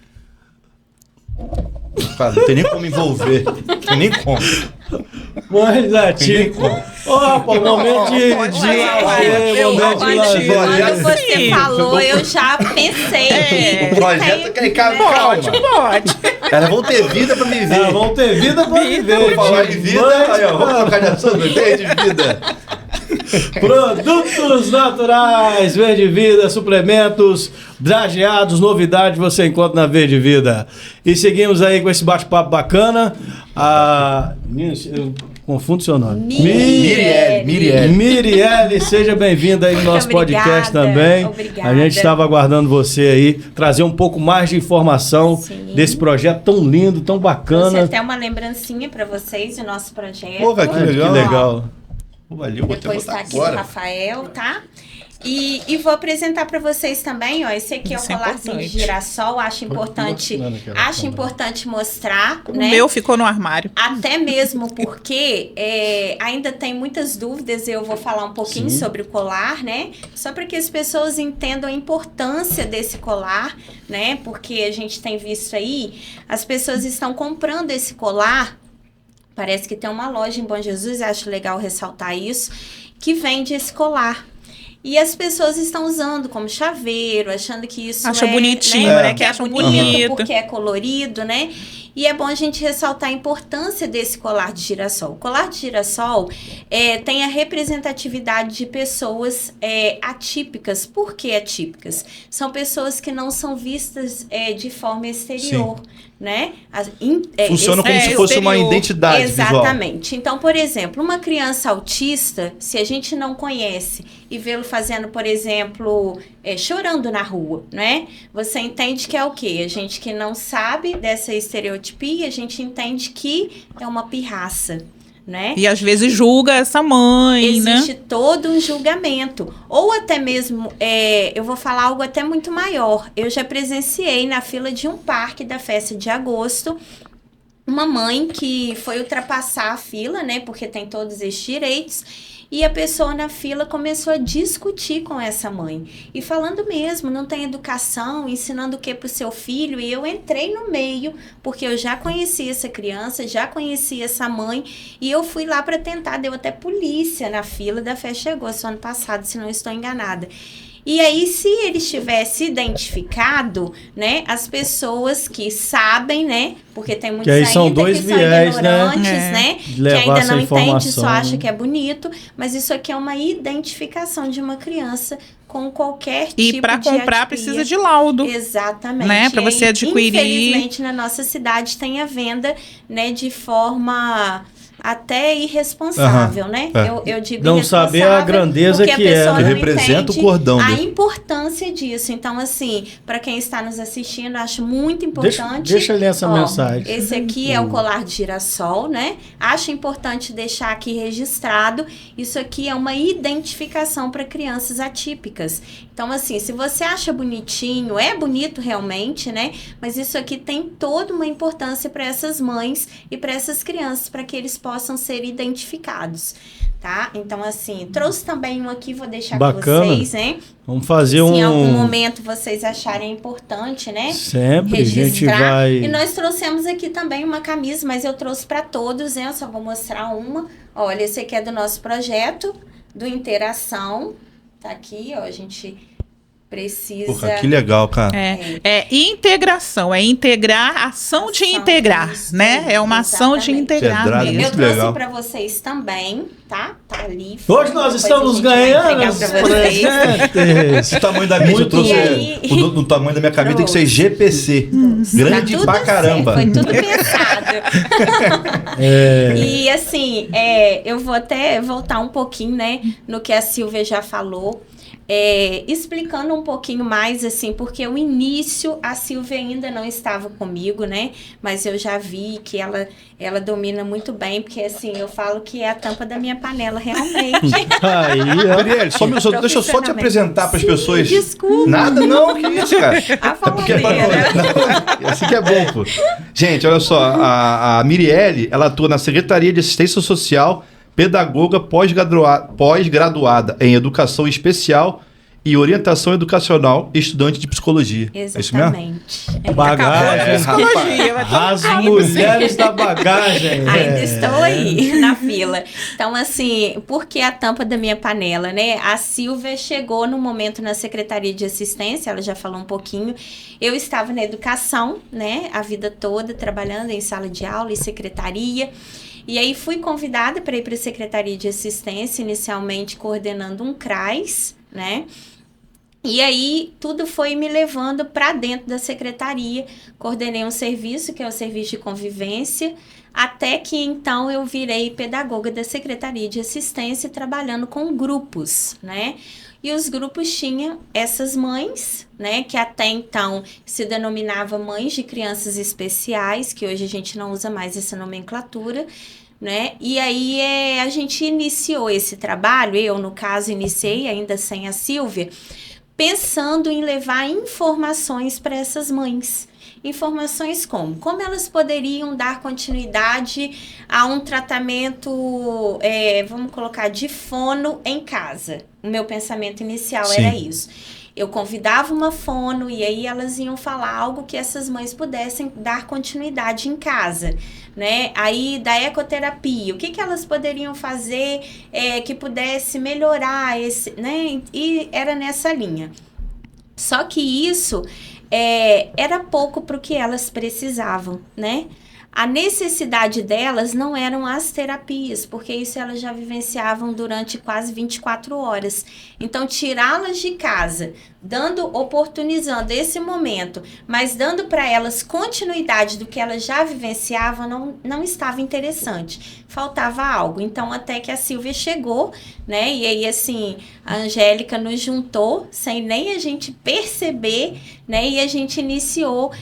Cara, não tem nem como envolver. Não tem nem como. Mães atípicas. Opa, momento de lazer, momento de lazer. Quando você falou, eu já pensei. O projeto que calma. Pode. Elas vão ter vida pra viver. Ah, vão ter vida pra viver. Vamos falar de vida, Mães- aí, ó, vamos trocar de assunto, tem de vida. Produtos naturais, Verde Vida, suplementos, drageados, novidades você encontra na Verde Vida. E seguimos aí com esse bate-papo bacana. Eu confundo seu nome. Mirielle, seja bem-vinda aí no Muito nosso podcast obrigada, também. obrigada. A gente estava aguardando você aí, trazer um pouco mais de informação Sim. desse projeto tão lindo, tão Você bacana. até uma lembrancinha para vocês do nosso projeto. Pô, cara, que Que legal. legal. Pô, ali, eu vou até Depois botar tá aqui o agora. Rafael, tá? E vou apresentar para vocês também, ó. Esse aqui é o Isso é colarzinho de importante. girassol. Acho importante mostrar, O né? meu ficou no armário. Até mesmo porque ainda tem muitas dúvidas, eu vou falar um pouquinho sobre o colar, né? Só para que as pessoas entendam a importância desse colar, né? Porque a gente tem visto aí, as pessoas estão comprando esse colar. Parece que tem uma loja em Bom Jesus, acho legal ressaltar isso, que vende esse colar. E as pessoas estão usando como chaveiro, achando que isso Acha bonitinho, né? Que é acham bonito, bonito. porque é colorido, né? E é bom a gente ressaltar a importância desse colar de girassol. O colar de girassol tem a representatividade de pessoas atípicas. Por que atípicas? São pessoas que não são vistas de forma exterior, né? Funciona como se fosse uma exterior. identidade visual. Exatamente. Então, por exemplo, uma criança autista, se a gente não conhece e vê-lo fazendo, por exemplo, chorando na rua, né? Você entende que é o quê? A gente que não sabe dessa estereotipia, a gente entende que é uma pirraça, né? E às vezes julga essa mãe, Existe né? todo um julgamento. Ou até mesmo, eu vou falar algo até muito maior. Eu já presenciei na fila de um parque da festa de agosto uma mãe que foi ultrapassar a fila, né? Porque tem todos esses direitos. E a pessoa na fila começou a discutir com essa mãe. E falando mesmo, não tem educação, ensinando o que para o seu filho. E eu entrei no meio, porque eu já conhecia essa criança, já conhecia essa mãe. E eu fui lá para tentar, deu até polícia na fila da festa de agosto ano passado, se não estou enganada. E aí, se eles tivessem identificado, né, as pessoas que sabem, né, porque tem muitos Que aí são ainda dois que são viés, né? ignorantes, É. né, De que levar ainda essa não entende, só informação, acha né? que é bonito, mas isso aqui é uma identificação de uma criança com qualquer tipo E para de comprar atipia. precisa de laudo. Exatamente. né, pra você E, adquirir. Infelizmente, na nossa cidade tem a venda, né, de forma até irresponsável, né? É. Eu digo Não saber a irresponsável grandeza porque que a é, pessoa né? não Representa o entende cordão a dele. importância disso. Então, assim, para quem está nos assistindo, acho muito importante. Deixa eu ler essa Ó, mensagem. Esse aqui é o colar de girassol, né? Acho importante deixar aqui registrado. Isso aqui é uma identificação para crianças atípicas. Então, assim, se você acha bonitinho, é bonito realmente, né? Mas isso aqui tem toda uma importância para essas mães e para essas crianças, para que eles possam ser identificados, tá? Então, assim, trouxe também um aqui, vou deixar Bacana. com vocês, né? Vamos fazer Se em algum um... momento vocês acharem importante, né? Sempre a gente Registrar. vai... E nós trouxemos aqui também uma camisa, mas eu trouxe para todos, né? Eu só vou mostrar uma. Olha, esse aqui é do nosso projeto, do Interação. Tá aqui, ó, a gente precisa... Porra, que legal, cara. É integração, é integrar, ação de Ação, integrar, isso, né? É uma ação de exatamente. integrar Pedrada, mesmo. Eu muito trouxe legal. para vocês também, tá? Tá ali. Hoje nós Depois estamos a gente vai ganhando entregar os pra vocês. presentes. O tamanho da mídia, eu Muito trouxe. E aí? O tamanho da minha camisa tem que ser GPC. Grande Tá tudo pra certo, caramba. Foi tudo pensado. E assim, eu vou até voltar um pouquinho, né, no que a Silvia já falou. explicando um pouquinho mais, assim, porque o início, a Silvia ainda não estava comigo, né? Mas eu já vi que ela domina muito bem, porque, assim, eu falo que é a tampa da minha panela, realmente. Aí, ó. Marielle, deixa eu só te apresentar para as pessoas. Desculpa. Nada, não, que isso, cara. A Porque faladeira. não, assim que é bom, pô. Gente, olha só, a Mirielle, ela atua na Secretaria de Assistência Social, pedagoga pós-graduada em Educação Especial e Orientação Educacional, estudante de Psicologia. Exatamente. É isso mesmo? Bagagem. Psicologia, vai todo As mundo mulheres da bagagem. Ainda estou aí na fila. Então, assim, por que a tampa da minha panela, né? A Silvia chegou no momento na Secretaria de Assistência, ela já falou um pouquinho. Eu estava na educação, né? A vida toda, trabalhando em sala de aula e secretaria. E aí fui convidada para ir para a Secretaria de Assistência, inicialmente coordenando um CRAS, né? E aí, tudo foi me levando para dentro da secretaria. Coordenei um serviço, que é o serviço de convivência, até que então eu virei pedagoga da Secretaria de Assistência, trabalhando com grupos, né? E os grupos tinham essas mães, né? Que até então se denominava mães de crianças especiais, que hoje a gente não usa mais essa nomenclatura, né? E aí a gente iniciou esse trabalho, eu, no caso, iniciei ainda sem a Silvia, pensando em levar informações para essas mães. Informações como elas poderiam dar continuidade a um tratamento, vamos colocar, de fono em casa. O meu pensamento inicial era isso. Eu convidava uma fono e aí elas iam falar algo que essas mães pudessem dar continuidade em casa, né? Aí da ecoterapia, o que elas poderiam fazer que pudesse melhorar esse, né? E era nessa linha. Só que isso era pouco para o que elas precisavam, né? A necessidade delas não eram as terapias, porque isso elas já vivenciavam durante quase 24 horas. Então, tirá-las de casa, oportunizando esse momento, mas dando para elas continuidade do que elas já vivenciavam, não estava interessante. Faltava algo. Então, até que a Silvia chegou, né? E aí, assim, a Angélica nos juntou, sem nem a gente perceber, né? E a gente iniciou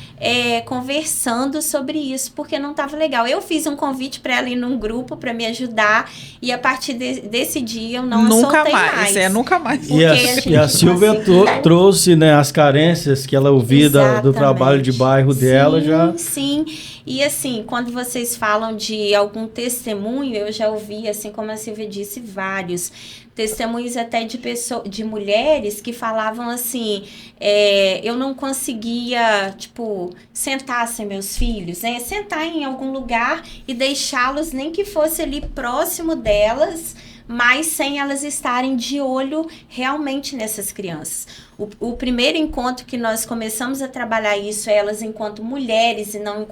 conversando sobre isso, porque não estava legal. Eu fiz um convite para ela ir num grupo para me ajudar, e a partir desse dia eu não soltei mais. Nunca mais. E a Silvia trouxe, né, as carências que ela ouvia do trabalho de bairro dela. Sim. E assim, quando vocês falam de algum testemunho, eu já ouvi, assim como a Silvia disse, vários testemunhos até de mulheres que falavam assim, eu não conseguia, tipo, sentar sem meus filhos, né? Sentar em algum lugar e deixá-los, nem que fosse ali próximo delas, mas sem elas estarem de olho realmente nessas crianças. O primeiro encontro que nós começamos a trabalhar isso, elas enquanto mulheres e não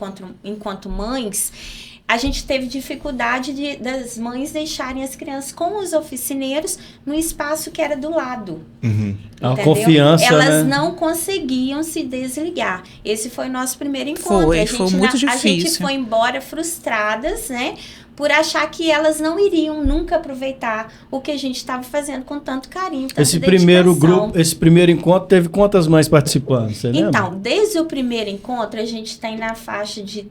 enquanto mães, a gente teve dificuldade das mães deixarem as crianças com os oficineiros no espaço que era do lado. Uhum. A confiança, elas né? não conseguiam se desligar. Esse foi o nosso primeiro encontro. Foi muito difícil. A gente foi embora frustradas, né? Por achar que elas não iriam nunca aproveitar o que a gente estava fazendo com tanto carinho, tanta Esse primeiro encontro teve quantas mães participando? Você lembra? Então, desde o primeiro encontro, a gente tem na faixa de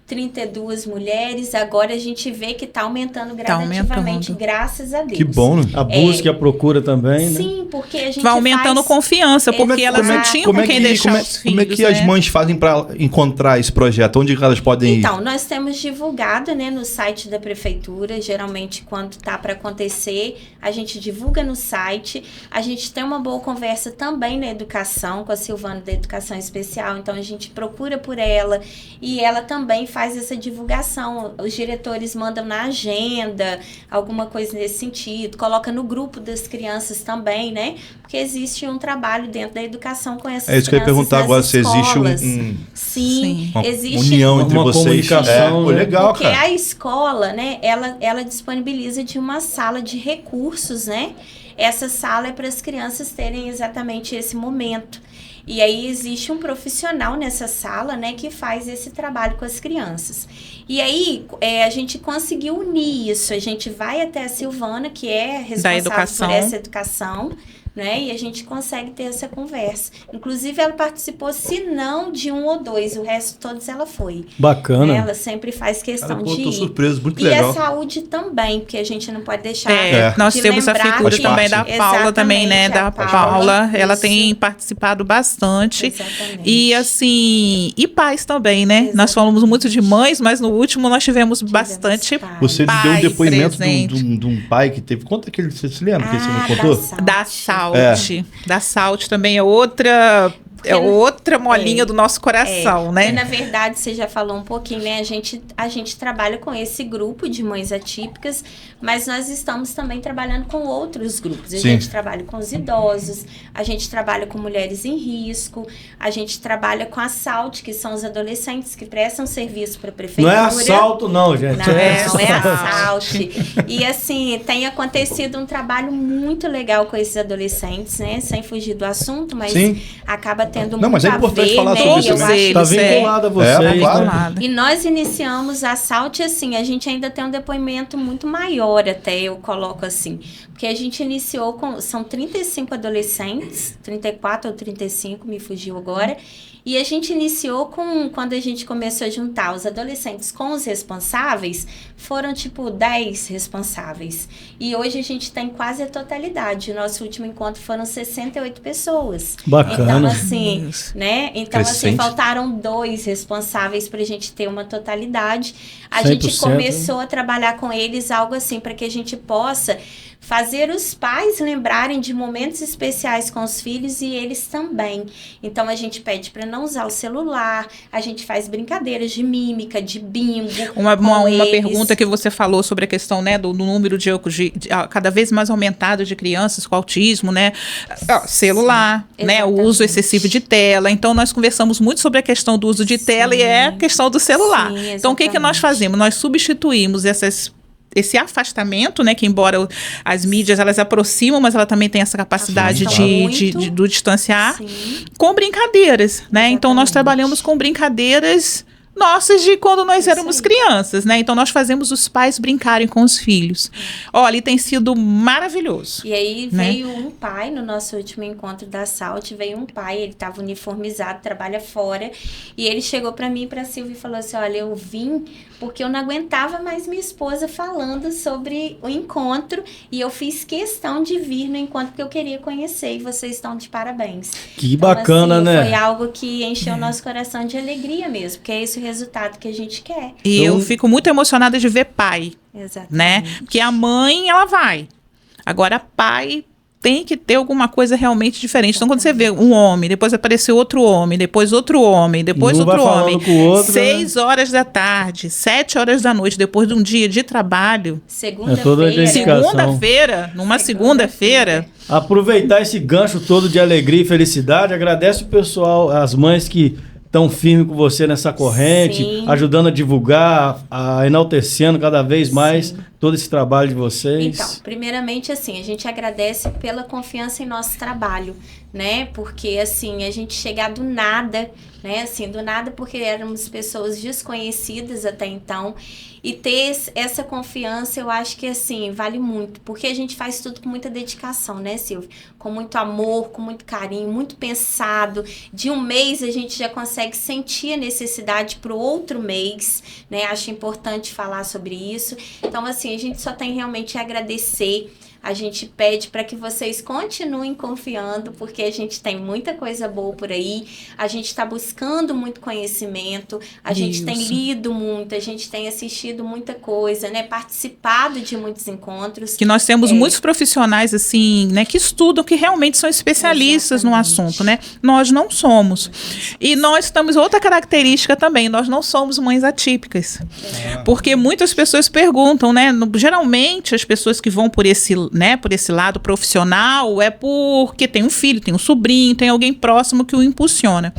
32 mulheres, agora a gente vê que está aumentando gradativamente, graças a Deus. Que bom, né? A busca e a procura também, né? Sim, porque a gente vai aumentando confiança, porque elas não tinham com quem deixar os filhos. Como é que as mães fazem para encontrar esse projeto? Onde elas podem ir? Então, nós temos divulgado, né, no site da prefeitura, geralmente quando está para acontecer, a gente divulga no site, a gente tem uma boa conversa também na educação, com a Silvana da Educação Especial, então a gente procura por ela e ela também faz essa divulgação. Os diretores mandam na agenda, alguma coisa nesse sentido, coloca no grupo das crianças também, né? Porque existe um trabalho dentro da educação com essas crianças. É isso que eu ia perguntar agora, se existe uma união entre uma vocês. Comunicação, legal, porque cara. a escola, né, ela disponibiliza de uma sala de recursos, né? Essa sala é para as crianças terem exatamente esse momento. E aí existe um profissional nessa sala, né, que faz esse trabalho com as crianças. E aí a gente conseguiu unir isso. A gente vai até a Silvana, que é responsável por essa educação, né? E a gente consegue ter essa conversa. Inclusive, ela participou, se não de 1 ou 2, o resto todos ela foi. Bacana. Né? Ela sempre faz questão de ir. Tô surpreso, muito e legal. a saúde também, porque a gente não pode deixar nós de temos a lembrar figura também da Paula também, né? Da Paula, ela tem participado bastante. Exatamente. E assim, e pais também, né? Nós falamos muito de mães, mas no último nós tivemos bastante pais. Você pai deu um depoimento presente. de um pai que teve... Conta aquele... Você se lembra que você não contou? Da Salt. Da Salt também é outra molinha do nosso coração, né? E, na verdade, você já falou um pouquinho, né? A gente trabalha com esse grupo de mães atípicas, mas nós estamos também trabalhando com outros grupos. A gente trabalha com os idosos, a gente trabalha com mulheres em risco, a gente trabalha com a SALT, que são os adolescentes que prestam serviço para a prefeitura. Não é assalto, não, gente. Não é assalto. E assim, tem acontecido um trabalho muito legal com esses adolescentes, né? Sem fugir do assunto, mas acaba tendo muito mas é importante falar sobre isso também. Tá vinculado a vocês, claro. E nós iniciamos a SALT, assim, a gente ainda tem um depoimento muito maior, até eu coloco assim, porque a gente iniciou são 35 adolescentes, 34 ou 35, me fugiu agora, e a gente iniciou quando a gente começou a juntar os adolescentes com os responsáveis, foram tipo 10 responsáveis. E hoje a gente tem quase a totalidade. O nosso último encontro foram 68 pessoas. Bacana. Então, assim, né? Então, Crescente. assim, faltaram 2 responsáveis pra gente ter uma totalidade. A 100%, gente começou a trabalhar com eles algo assim, para que a gente possa fazer os pais lembrarem de momentos especiais com os filhos e eles também. Então, a gente pede para não usar o celular, a gente faz brincadeiras de mímica, de bingo. Uma pergunta que você falou sobre a questão, né, do número de cada vez mais aumentado de crianças com autismo, né? Celular, né? O uso excessivo de tela. Então, nós conversamos muito sobre a questão do uso de tela e é a questão do celular. Então, o que nós fazemos? Nós substituímos esse afastamento, né, que embora as mídias elas aproximam, mas ela também tem essa capacidade do distanciar, com brincadeiras, né? Então nós trabalhamos com brincadeiras nossas de quando nós éramos crianças, né? Então nós fazemos os pais brincarem com os filhos. Olha, tem sido maravilhoso. E aí veio um pai, no nosso último encontro da SALT, veio um pai, ele estava uniformizado, trabalha fora, e ele chegou para mim e para a Silvia e falou assim, olha, eu vim porque eu não aguentava mais minha esposa falando sobre o encontro, e eu fiz questão de vir no encontro porque eu queria conhecer, e vocês estão de parabéns. Que bacana, assim, né? Foi algo que encheu nosso coração de alegria mesmo, porque é esse o resultado que a gente quer. E eu fico muito emocionada de ver pai, né? Porque a mãe, ela vai. Agora, pai tem que ter alguma coisa realmente diferente. Então, quando você vê um homem, depois apareceu outro homem, depois outro homem, depois outro homem, 6 horas da tarde, 7 horas da noite, depois de um dia de trabalho. Segunda-feira, numa segunda-feira. Aproveitar esse gancho todo de alegria e felicidade. Agradece o pessoal, as mães que estão firmes com você nessa corrente, ajudando a divulgar, enaltecendo cada vez mais todo esse trabalho de vocês. Então, primeiramente, assim, a gente agradece pela confiança em nosso trabalho, né? Porque, assim, a gente chegar do nada, né? Assim, do nada porque éramos pessoas desconhecidas até então. E ter essa confiança, eu acho que, assim, vale muito. Porque a gente faz tudo com muita dedicação, né, Silvia? Com muito amor, com muito carinho, muito pensado. De um mês, a gente já consegue sentir a necessidade para o outro mês, né? Acho importante falar sobre isso. Então, assim, a gente só tem realmente a agradecer. A gente pede para que vocês continuem confiando, porque a gente tem muita coisa boa por aí. A gente está buscando muito conhecimento, a gente tem lido muito, a gente tem assistido muita coisa, né? Participado de muitos encontros. Que nós temos muitos profissionais, assim, né? Que estudam, que realmente são especialistas no assunto, né? Nós não somos. E nós temos outra característica também, nós não somos mães atípicas. Porque muitas pessoas perguntam, né? Geralmente, as pessoas que vão por esse né, por esse lado profissional, é porque tem um filho, tem um sobrinho, tem alguém próximo que o impulsiona.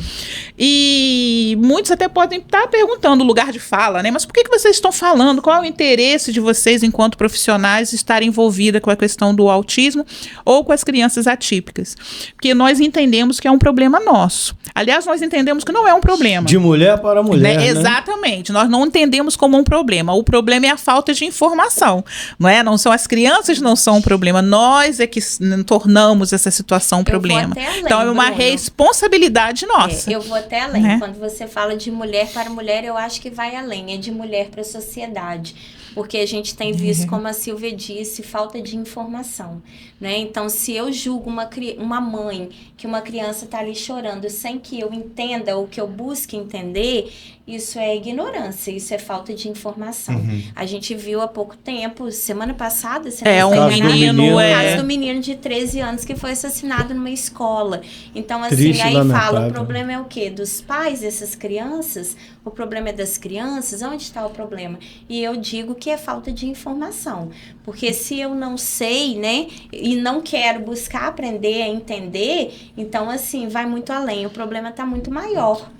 E muitos até podem estar perguntando o lugar de fala, né? Mas por que vocês estão falando? Qual é o interesse de vocês, enquanto profissionais, estarem envolvidos com a questão do autismo ou com as crianças atípicas? Porque nós entendemos que é um problema nosso. Aliás, nós entendemos que não é um problema. De mulher para mulher, né? Exatamente. Nós não entendemos como um problema. O problema é a falta de informação, não é? Não são as crianças, não são um problema. Nós é que tornamos essa situação um problema. Então, é uma responsabilidade nossa. Eu vou até além. Quando você fala de mulher para mulher, eu acho que vai além. É de mulher para a sociedade. Porque a gente tem visto, como a Silvia disse, falta de informação, né? Então, se eu julgo uma mãe que uma criança está ali chorando sem que eu entenda ou que eu busque entender, isso é ignorância, isso é falta de informação. A gente viu há pouco tempo, semana passada, o caso do menino de 13 anos que foi assassinado numa escola. Então, assim, Triste, aí lamentável. fala, o problema é o quê? Dos pais dessas crianças? O problema é das crianças? Onde está o problema? E eu digo que é falta de informação. Porque se eu não sei, né, e não quero buscar aprender, entender, então, assim, vai muito além. O problema está muito maior.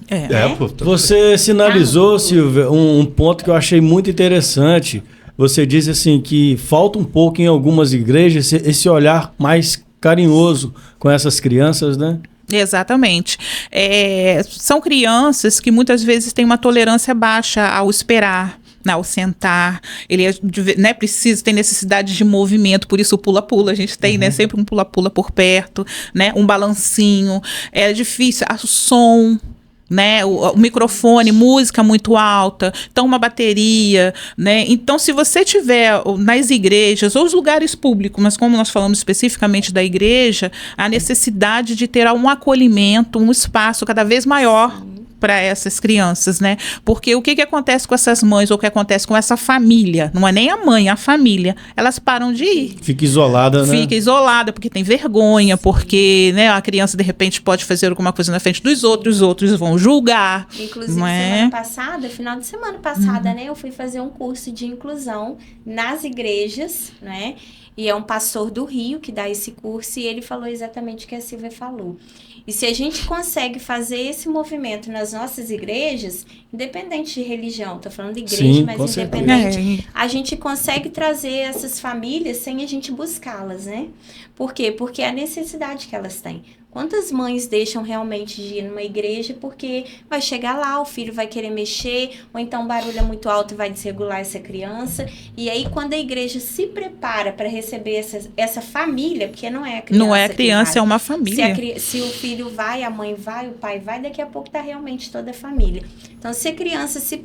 Você sinalizou, Silvia, um ponto que eu achei muito interessante. Você disse assim que falta um pouco em algumas igrejas esse olhar mais carinhoso com essas crianças, né? Exatamente. São crianças que muitas vezes têm uma tolerância baixa ao esperar, ao sentar, ele né, tem necessidade de movimento, por isso o pula-pula, a gente tem, né, sempre um pula-pula por perto, né, um balancinho, é difícil, o som, né, o microfone, música muito alta, então uma bateria, né, então se você tiver nas igrejas ou os lugares públicos, mas como nós falamos especificamente da igreja, a necessidade de ter um acolhimento, um espaço cada vez maior para essas crianças, né? Porque o que acontece com essas mães ou o que acontece com essa família? Não é nem a mãe, a família. Elas param de ir. Fica isolada, né? Fica isolada porque tem vergonha, porque, né, a criança de repente pode fazer alguma coisa na frente dos outros, os outros vão julgar. Inclusive, semana passada, final de semana passada, né, eu fui fazer um curso de inclusão nas igrejas, né? E é um pastor do Rio que dá esse curso e ele falou exatamente o que a Silvia falou. E se a gente consegue fazer esse movimento nas nossas igrejas, independente de religião, tô falando de igreja, sim, mas independente, a gente consegue trazer essas famílias sem a gente buscá-las, né? Por quê? Porque é a necessidade que elas têm. Quantas mães deixam realmente de ir numa igreja porque vai chegar lá, o filho vai querer mexer, ou então o barulho é muito alto e vai desregular essa criança. E aí, quando a igreja se prepara para receber essa família, porque não é a criança. Não é a criança, é uma família. Se o filho vai, a mãe vai, o pai vai, daqui a pouco está realmente toda a família. Então, se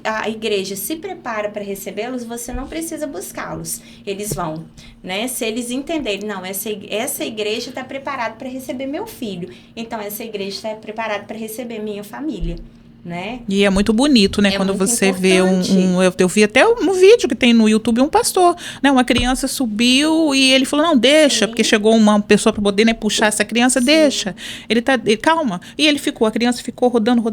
a igreja se prepara para recebê-los, você não precisa buscá-los. Eles vão, né? Se eles entenderem, não, essa igreja está preparada para receber meu filho. Então, essa igreja está preparada para receber minha família, né? E é muito bonito, né? Quando você importante. Vê eu vi até um vídeo que tem no YouTube, um pastor, né? Uma criança subiu e ele falou, não, deixa, porque chegou uma pessoa para poder, né, puxar essa criança, deixa. Calma. E a criança ficou rodando,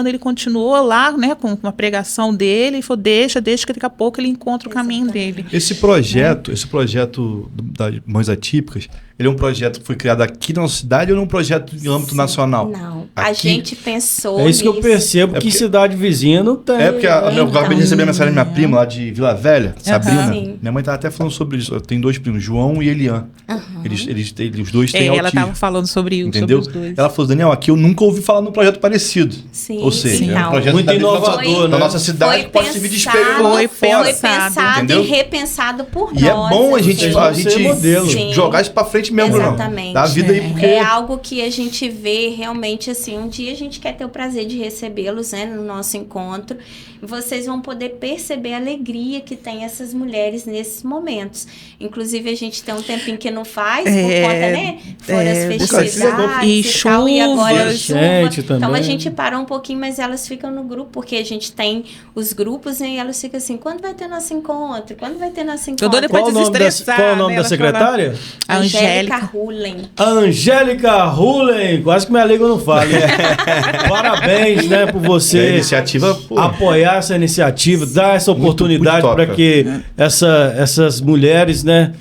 ele continuou lá, né, com a pregação dele, e falou, deixa, que daqui a pouco ele encontra o caminho dele. Esse projeto das Mães Atípicas, ele é um projeto que foi criado aqui na nossa cidade ou é um projeto em âmbito nacional? Não, aqui? A gente pensou nisso. É isso que eu percebo, que cidade vizinha não tem. É porque eu acabei de receber a mensagem da minha prima lá de Vila Velha, Sabrina. Minha mãe estava até falando sobre isso. Eu tenho 2 primos, João e Elian. Os dois têm autismo. Ela estava falando sobre isso. Entendeu? Sobre os dois. Ela falou, Daniel, aqui eu nunca ouvi falar num projeto parecido. Sim, ou seja, é um projeto muito inovador, né? Da nossa cidade que pode servir de espelho lá fora. Foi pensado e repensado por nós. E é bom a gente jogar isso pra frente mesmo, exatamente. Não. Dá a vida aí, porque... É algo que a gente vê realmente, assim, um dia a gente quer ter o prazer de recebê-los, né, no nosso encontro. Vocês vão poder perceber a alegria que tem essas mulheres nesses momentos. Inclusive, a gente tem um tempinho que não faz, por conta, né? Fora as festividades e tal, e agora chuva. Então, a gente parou um pouquinho, mas elas ficam no grupo, porque a gente tem os grupos, né? E elas ficam assim, quando vai ter nosso encontro? Quando vai ter nosso encontro? Eu dou depois Qual o nome da secretária? Angélica Rulen. Angélica Rulen, quase que minha língua não fala. Parabéns, né, por você iniciativa, apoiar essa iniciativa, dar essa oportunidade para que essas mulheres, né,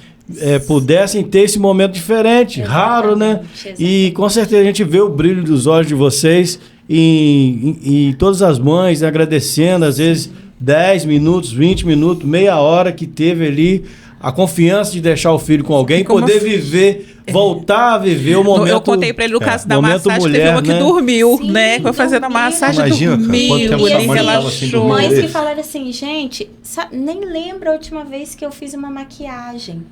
pudessem ter esse momento diferente, raro, né? E com certeza a gente vê o brilho dos olhos de vocês em todas as mães, agradecendo, às vezes 10 minutos, 20 minutos, meia hora que teve ali a confiança de deixar o filho com alguém, poder viver, voltar a viver o momento. Eu contei pra ele no caso da momento massagem, mulher, teve uma que né? dormiu, Sim, né? Foi fazendo a massagem, Imagina, cara, quanto tempo dormiu, essa ele mãe tava relaxou. sem dormir. Mães que falaram assim, gente, nem lembro a última vez que eu fiz uma maquiagem.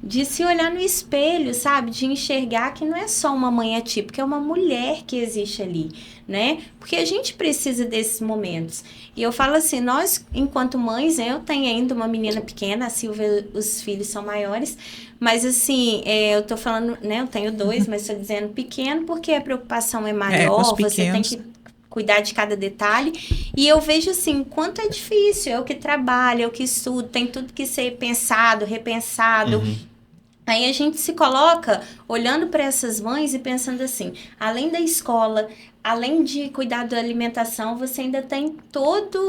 De se olhar no espelho, sabe? De enxergar que não é só uma mãe atípica, é uma mulher que existe ali, né? Porque a gente precisa desses momentos. E eu falo assim, nós, enquanto mães, eu tenho ainda uma menina pequena, a Silvia, os filhos são maiores, mas assim, eu tô falando, né? Eu tenho 2, mas tô dizendo pequeno, porque a preocupação é maior, você tem que cuidar de cada detalhe, e eu vejo assim, quanto é difícil, eu que trabalho, eu que estudo, tem tudo que ser pensado, repensado. Aí a gente se coloca olhando para essas mães e pensando assim, além da escola, além de cuidar da alimentação, você ainda tem toda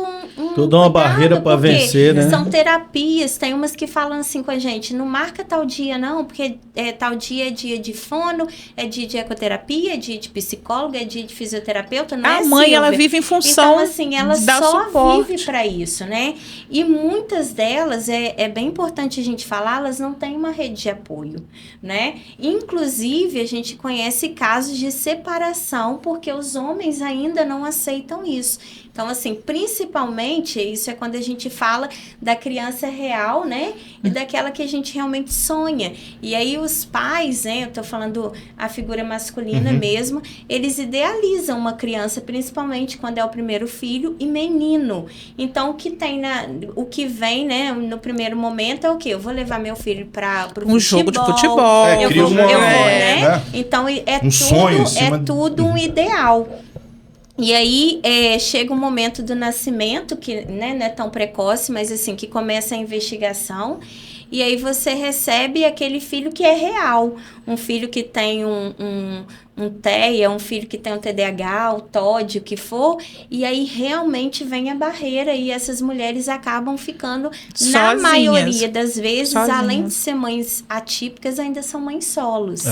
uma barreira para vencer, né? São terapias, tem umas que falam assim com a gente, não marca tal dia não, porque tal dia é dia de fono, é dia de ecoterapia, é dia de psicóloga, é dia de fisioterapeuta, não é, A mãe, Silvia? ela vive em função então, assim, ela da só suporte. vive para isso, né? E muitas delas, é bem importante a gente falar, elas não têm uma rede de apoio, né? Inclusive, a gente conhece casos de separação, porque os homens ainda não aceitam isso. Então, assim, principalmente, isso é quando a gente fala da criança real, né? E daquela que a gente realmente sonha. E aí os pais, né? Eu tô falando a figura masculina mesmo, eles idealizam uma criança, principalmente quando é o primeiro filho e menino. Então, o que vem, né? No primeiro momento é o quê? Eu vou levar meu filho para o jogo de futebol. Eu vou, né? Então, sonho em cima tudo um ideal. E aí, chega o momento do nascimento, que né, não é tão precoce, mas assim, que começa a investigação. E aí você recebe aquele filho que é real. Um filho que tem um TEA, um filho que tem um TDAH, o TOD, o que for. E aí realmente vem a barreira e essas mulheres acabam ficando, na maioria das vezes, além de ser mães atípicas, ainda são mães solos.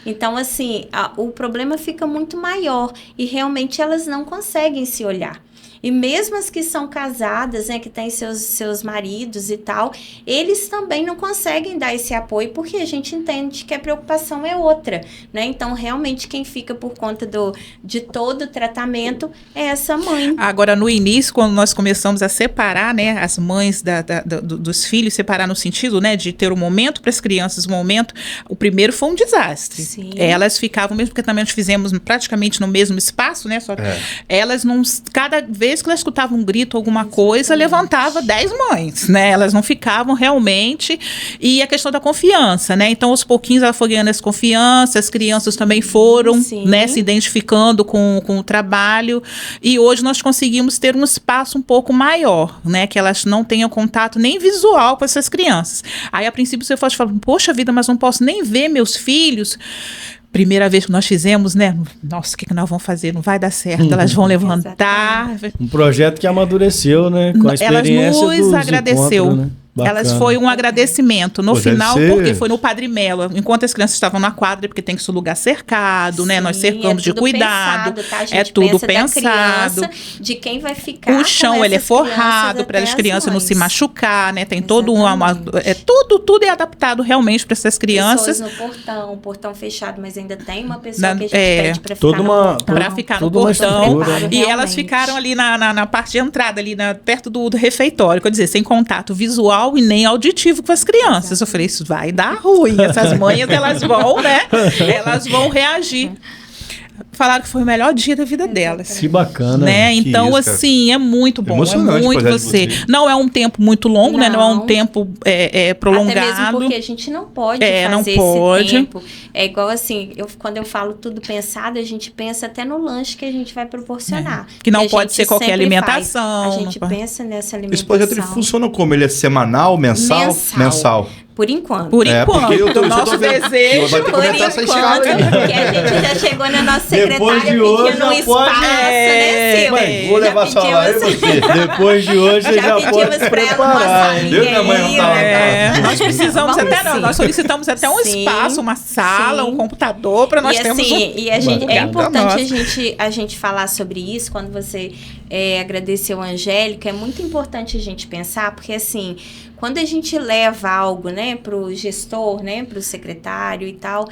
Então, assim, o problema fica muito maior e realmente elas não conseguem se olhar. E mesmo as que são casadas, né, que têm seus maridos e tal, eles também não conseguem dar esse apoio, porque a gente entende que a preocupação é outra, né? Então, realmente, quem fica por conta de todo o tratamento é essa mãe. Agora, no início, quando nós começamos a separar, né, as mães dos filhos, separar no sentido, né, de ter um momento para as crianças, um momento, o primeiro foi um desastre. Sim. Elas ficavam, mesmo porque também nós fizemos praticamente no mesmo espaço, né, só que elas não, cada vez que elas escutavam um grito, alguma coisa, levantava 10 mães, né? Elas não ficavam realmente. E a questão da confiança, né? Então, aos pouquinhos, ela foi ganhando essa confiança, as crianças também foram, né, se identificando com o trabalho. E hoje nós conseguimos ter um espaço um pouco maior, né? Que elas não tenham contato nem visual com essas crianças. Aí, a princípio, você fala, poxa vida, mas não posso nem ver meus filhos. Primeira vez que nós fizemos, né? Nossa, o que nós vamos fazer? Não vai dar certo. Elas vão levantar. Um projeto que amadureceu, né? Com a experiência Elas nos agradeceu. Né? Elas foi um agradecimento. No final, porque foi no Padre Melo. Enquanto as crianças estavam na quadra, porque tem que ser um lugar cercado, né? Nós cercamos de cuidado. Pensado, tá? A gente é tudo pensa pensado. Da criança, de quem vai ficar. O chão ele é forrado para as crianças não se machucar, né? Tem todo tudo é adaptado realmente para essas crianças. Pessoas no portão, o portão fechado, mas ainda tem uma pessoa que a gente pede para ficar no portão. E elas ficaram ali na parte de entrada, ali perto do refeitório, quer dizer, sem contato visual e nem auditivo com as crianças. Eu falei, isso vai dar ruim. Essas mães, elas vão, né? Elas vão reagir. Falaram que foi o melhor dia da vida delas. Que bacana. Né? Então, isso, assim, é muito bom. É muito você. Não é um tempo muito longo, né? Não é um tempo prolongado. Até mesmo porque a gente não pode fazer esse tempo. É igual assim, quando eu falo tudo pensado, a gente pensa até no lanche que a gente vai proporcionar. Que não pode ser qualquer alimentação. A gente pensa nessa alimentação. Esse projeto ele funciona como? Ele é semanal, mensal? Mensal. Por enquanto. Por enquanto, porque eu tô o nosso vendo. desejo. Vai ter que Por aumentar essa escala enquanto, aí. porque a gente já chegou na nossa Depois secretária de hoje, pedindo um já espaço, pode- né, Silvia? Mãe, vou levar Já sua lá, eu e pedimos- você. Depois de hoje, você já pode pedimos pra ela uma preparar. salinha Eu e minha mãe não aí, tava. né? Nós precisamos Vamos até, não, sim. nós solicitamos até um Sim, espaço, uma sala, sim. um computador para nós E termos assim, um... e a gente, é Obrigada, importante nossa. a gente falar sobre isso quando você agradeceu a Angélica. É muito importante a gente pensar, porque assim, quando a gente leva algo, né, pro gestor, né, pro secretário e tal,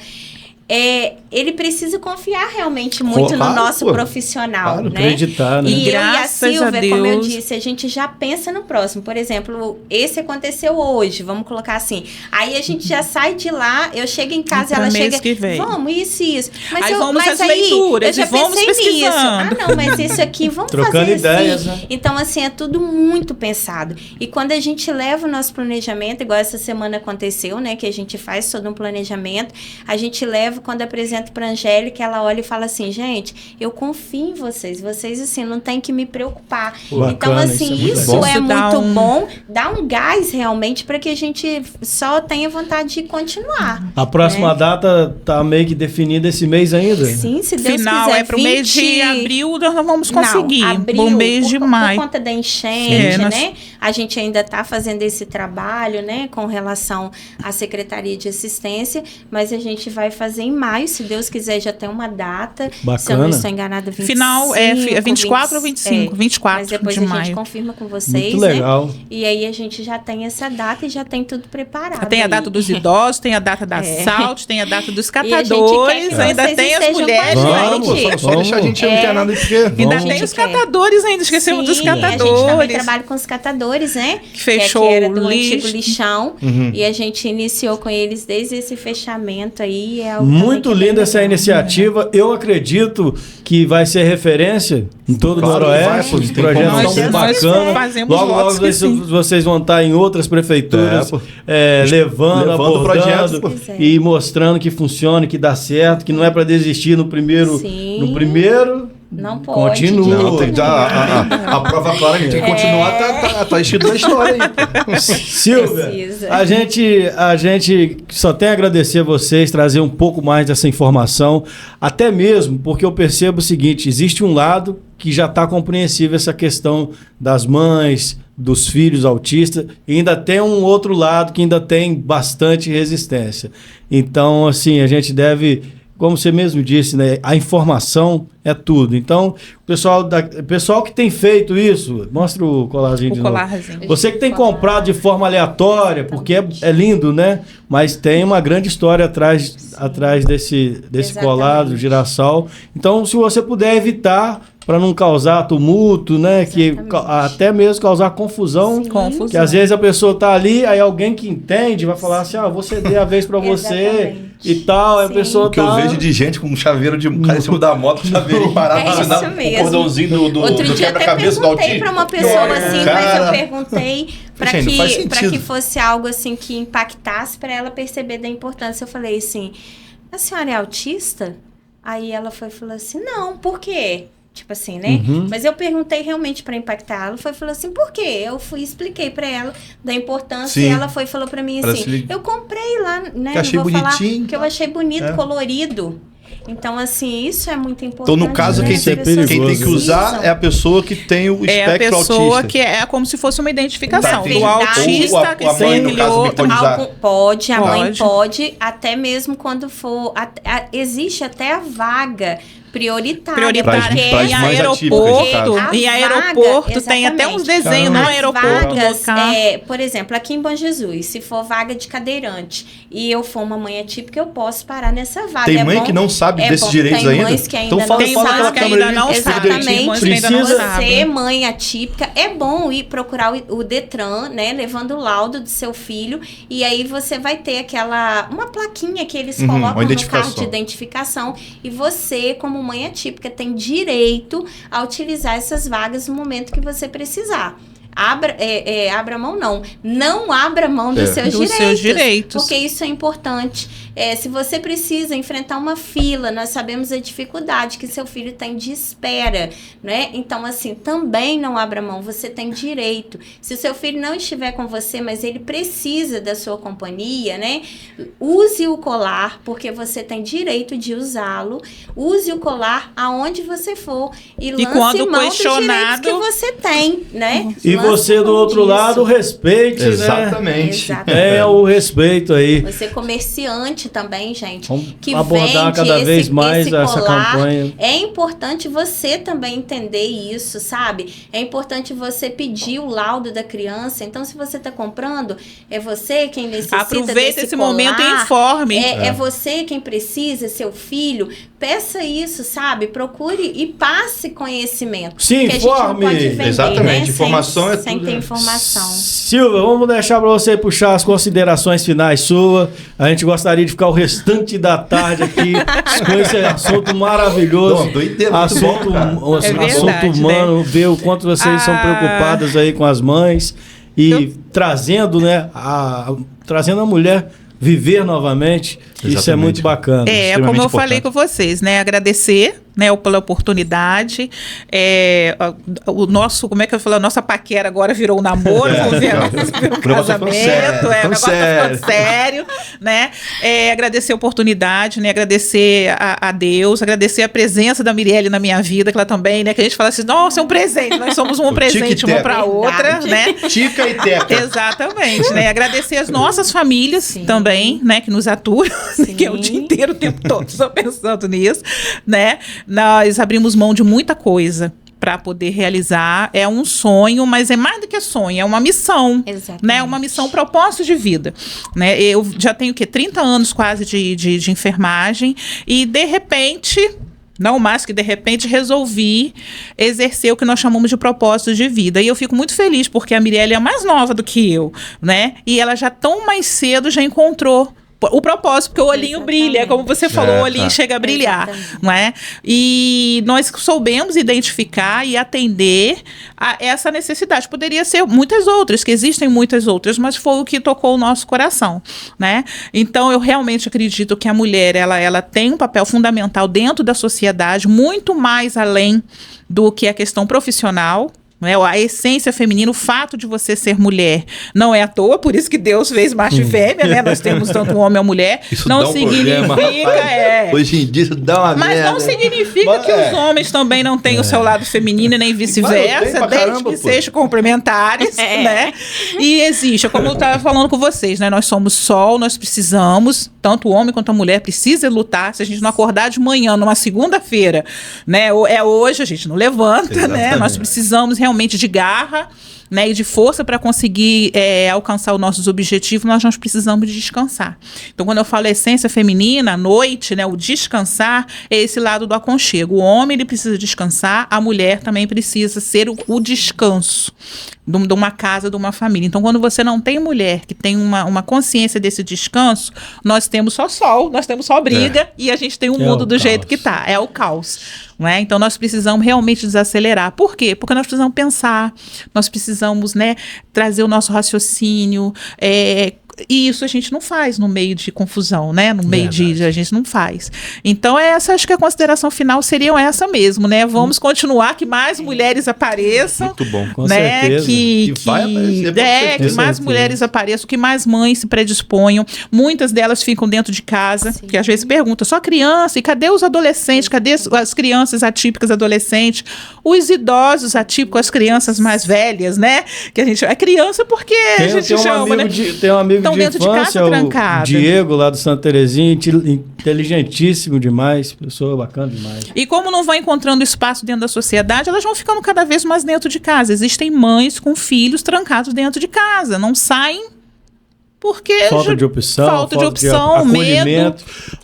ele precisa confiar realmente muito Claro, no nosso pô. profissional, Claro, né? acreditar, né? E eu e a Graças a Silvia, como eu Deus. disse, a gente já pensa no próximo. Por exemplo, esse aconteceu hoje, vamos colocar assim. Aí a gente já sai de lá, eu chego em casa e Pra ela mês chega, que vem. vamos, isso. Mas Aí vamos mas às leituras eu já e vamos pensei nisso. pesquisando. Ah, não, mas isso aqui, vamos Trocando fazer ideias, assim. né? Então, assim, é tudo muito pensado. E quando a gente leva o nosso planejamento, igual essa semana aconteceu, né, que a gente faz todo um planejamento, a gente leva, quando apresenta pra Angélica, ela olha e fala assim, gente, eu confio em vocês, assim, não tem que me preocupar. Bacana, Então, assim, isso é muito isso bom. é Isso dá muito um- bom, dá um gás realmente para que a gente só tenha vontade de continuar. A próxima data tá meio que definida esse mês ainda? Sim, se Deus Final quiser. é pro mês de abril, nós não vamos conseguir. Não, abril, Pro mês de maio. Por conta da enchente, nós- né? A gente ainda está fazendo esse trabalho, né? Com relação à Secretaria de Assistência, mas a gente vai fazer em maio, se Deus quiser, já tem uma data. Se eu Bacana. não estou enganada, 25. Final é 24 ou 25? 24 Mas depois de a gente maio. confirma com vocês, Muito legal. né? E aí a gente já tem essa data e já tem tudo preparado. Tem a aí. data dos idosos, tem a data da Salte, tem a data dos E a gente quer catadores, que ainda vocês tem as estejam mulheres. com a ainda. Vamos, gente. Só deixar a gente não ter nada aí, porque... Ainda Vamos. tem A gente os quer. catadores ainda, esquecemos dos Sim, a gente também catadores. trabalha com os catadores, né? Que fechou que era o do lixo. antigo lixão. E a gente iniciou com eles desde esse fechamento aí. É algo Muito também que é linda essa bem legal. iniciativa. Eu acredito que vai ser referência em todo Claro o que vai, Noroeste. pô, Os tem projetos como estão não. bacanas. Fazemos Logo, logo votos que sim. vocês vão estar em outras prefeituras, pô. levando, Levando abordando projetos, pô. Pois é. e mostrando que funciona, que dá certo, que não é para desistir no primeiro. Sim. No primeiro, Não pode. continua. Não, tem que dar a prova clara que a gente tem que continuar, tá escrito na história aí. Silvia, Precisa. a gente só tem a agradecer a vocês, trazer um pouco mais dessa informação, até mesmo porque eu percebo o seguinte, existe um lado que já está compreensível essa questão das mães, dos filhos autistas, e ainda tem um outro lado que ainda tem bastante resistência. Então, assim, a gente deve, como você mesmo disse, né, a informação é tudo. Então, o pessoal que tem feito isso, mostra o colarzinho O de novo. colarzinho. Você que tem comprado de forma aleatória, porque é lindo, né? Mas tem uma grande história atrás desse Exatamente. colar do girassol. Então, se você puder evitar, para não causar tumulto, né? Que Exatamente. até mesmo causar confusão. Sim. Confusão. Que às vezes a pessoa tá ali, aí alguém que entende vai falar assim, vou ceder a vez para você Exatamente. e tal. Aí a Sim. pessoa O que eu tá... vejo de gente com um chaveiro de um cara em cima da moto, com chaveirinho parado, É pra isso dar o mesmo. cordãozinho do Outro dia até quebra-cabeça do perguntei autismo. para uma pessoa assim, mas Cara, eu perguntei para Gente, não faz que, sentido. que fosse algo assim que impactasse para ela perceber da importância. Eu falei assim, a senhora é autista? Aí ela falou assim, não, por quê? Tipo assim, né? Mas eu perguntei realmente para impactar. Ela falou assim, por quê? Eu expliquei para ela da importância Sim. e ela falou para mim Ela assim, se- eu comprei lá, né? Que achei não vou falar bonitinho. que eu achei bonito, É. colorido. Então, assim, isso é muito importante. Então, no caso, né? quem As tem, pessoas quem tem que usar precisam. é a pessoa que tem o É a espectro pessoa autista. que é como se fosse uma identificação. Na do verdade, autista, ou que a mãe, tem no aquele caso, outro. pode usar. Pode, a mãe Pode. pode, até mesmo quando for. Existe até a vaga prioritária. Pras- porque pras Em mães aeroporto, atípicas, no em caso. aeroporto A tem vaga, até uns exatamente. desenhos no As aeroporto, vagas, local. por exemplo, aqui em Bom Jesus, se for vaga de cadeirante e eu for uma mãe atípica, eu posso parar nessa vaga. Tem É mãe bom- que não sabe é desses bom. direitos Tem ainda. mães que ainda Então fala, não Tem fala mães aquela que câmera ainda ali, não explica sabem, direitinho. tem mães que ainda não Precisa- sabem. Você, mãe atípica, é bom ir procurar o Detran, né? Levando o laudo do seu filho. E aí você vai ter uma plaquinha que eles colocam uma no identificação. carro de identificação. E você, como mãe atípica, tem direito a utilizar essas vagas no momento que você precisar. Abra mão, não. Não abra mão dos seus Dos direitos. seus direitos. Porque isso é importante. Se você precisa enfrentar uma fila, nós sabemos a dificuldade que seu filho tem de espera, né? Então, assim, também não abra mão, você tem direito. Se o seu filho não estiver com você, mas ele precisa da sua companhia, né? Use o colar, porque você tem direito de usá-lo. Use o colar aonde você for e lance quando mão questionado, dos direitos que você tem, né? E Lance você do mão outro disso. lado respeite, né? Exatamente. É o respeito aí. Você comerciante também, gente, Vamos que abordar vende cada vez mais esse essa colar. campanha. É importante você também entender isso, sabe? É importante você pedir o laudo da criança. Então, se você está comprando, é você quem necessita aproveita desse esse colar. momento e informe. É você quem precisa, seu filho. Peça isso, sabe? Procure e passe conhecimento. Se Porque a gente não informe. pode vender, Exatamente. né? Informação é sem tudo, ter né? informação. Silvia, vamos deixar para você puxar as considerações finais sua. A gente gostaria de ficar o restante da tarde aqui com esse assunto maravilhoso. Não, doideira, muito assunto, bom, É verdade, assunto humano, ver o quanto vocês são preocupadas aí com as mães e trazendo, né, trazendo a mulher viver novamente. Isso é Exatamente. muito bacana. Extremamente Como eu importante. falei com vocês, né? Agradecer, né, pela oportunidade. O nosso, como é que eu falo? A nossa paquera agora virou um namoro, virou um casamento. O negócio tá ficando sério, né? Agradecer a oportunidade, né? Agradecer a Deus, agradecer a presença da Mirelle na minha vida, que ela também, né? Que a gente fala assim, nossa, é um presente, nós somos um presente uma para outra, né? Tica e teca. Exatamente, né? Agradecer as nossas famílias também, né? Que nos aturam, que é o dia inteiro, o tempo todo, só pensando nisso, né? Nós abrimos mão de muita coisa para poder realizar. É um sonho, mas é mais do que sonho, é uma missão. Exatamente. Né? Uma missão, um propósito de vida. Né? Eu já tenho, 30 anos quase de enfermagem e, de repente... Não mais que de repente resolvi exercer o que nós chamamos de propósito de vida. E eu fico muito feliz porque a Mirelle é mais nova do que eu, né? E ela já tão mais cedo já encontrou o propósito, porque o olhinho brilha, como você falou, o olhinho chega a brilhar, não é? E nós soubemos identificar e atender a essa necessidade. Poderia ser muitas outras, que existem muitas outras, mas foi o que tocou o nosso coração, né? Então, eu realmente acredito que a mulher, ela tem um papel fundamental dentro da sociedade, muito mais além do que a questão profissional, né? A essência feminina, o fato de você ser mulher não é à toa, por isso que Deus fez macho e fêmea, né? Nós temos tanto um homem e uma mulher. Isso não dá um significa, problema, Hoje em dia isso dá uma mas merda. não significa que os homens também não têm o seu lado feminino e nem vice-versa, desde que sejam complementares, né? E existe, como eu estava falando com vocês, né? Nós somos sol, nós precisamos, tanto o homem quanto a mulher precisa lutar. Se a gente não acordar de manhã, numa segunda-feira, né? Hoje, a gente não levanta, né? Nós precisamos realmente de garra, né, e de força para conseguir alcançar os nossos objetivos. Nós precisamos de descansar. Então, quando eu falo essência feminina, à noite, né, o descansar é esse lado do aconchego. O homem, ele precisa descansar, a mulher também precisa ser o descanso de uma casa, de uma família. Então, quando você não tem mulher que tem uma consciência desse descanso, nós temos só sol, nós temos só briga e a gente tem um mundo do jeito que tá. É o caos. Não é? Então, nós precisamos realmente desacelerar. Por quê? Porque nós precisamos pensar, nós precisamos, né, trazer o nosso raciocínio. E isso a gente não faz no meio de confusão, né? No meio a gente não faz. Então, acho que a consideração final seria essa mesmo, né? Vamos continuar, que mais mulheres apareçam. Muito bom. Com né? certeza. E vai aparecer, que mais mulheres apareçam, que mais mães se predisponham. Muitas delas ficam dentro de casa, que às vezes perguntam, só criança, e cadê os adolescentes? Cadê as crianças atípicas adolescentes? Os idosos atípicos, as crianças mais velhas, né? Que a gente é criança porque a gente chama, né? Tem um amigo Estão de dentro infância, de casa trancado. o Diego, lá do Santa Terezinha, inteligentíssimo demais, pessoa bacana demais. E como não vão encontrando espaço dentro da sociedade, elas vão ficando cada vez mais dentro de casa. Existem mães com filhos trancados dentro de casa, não saem porque falta de opção, medo.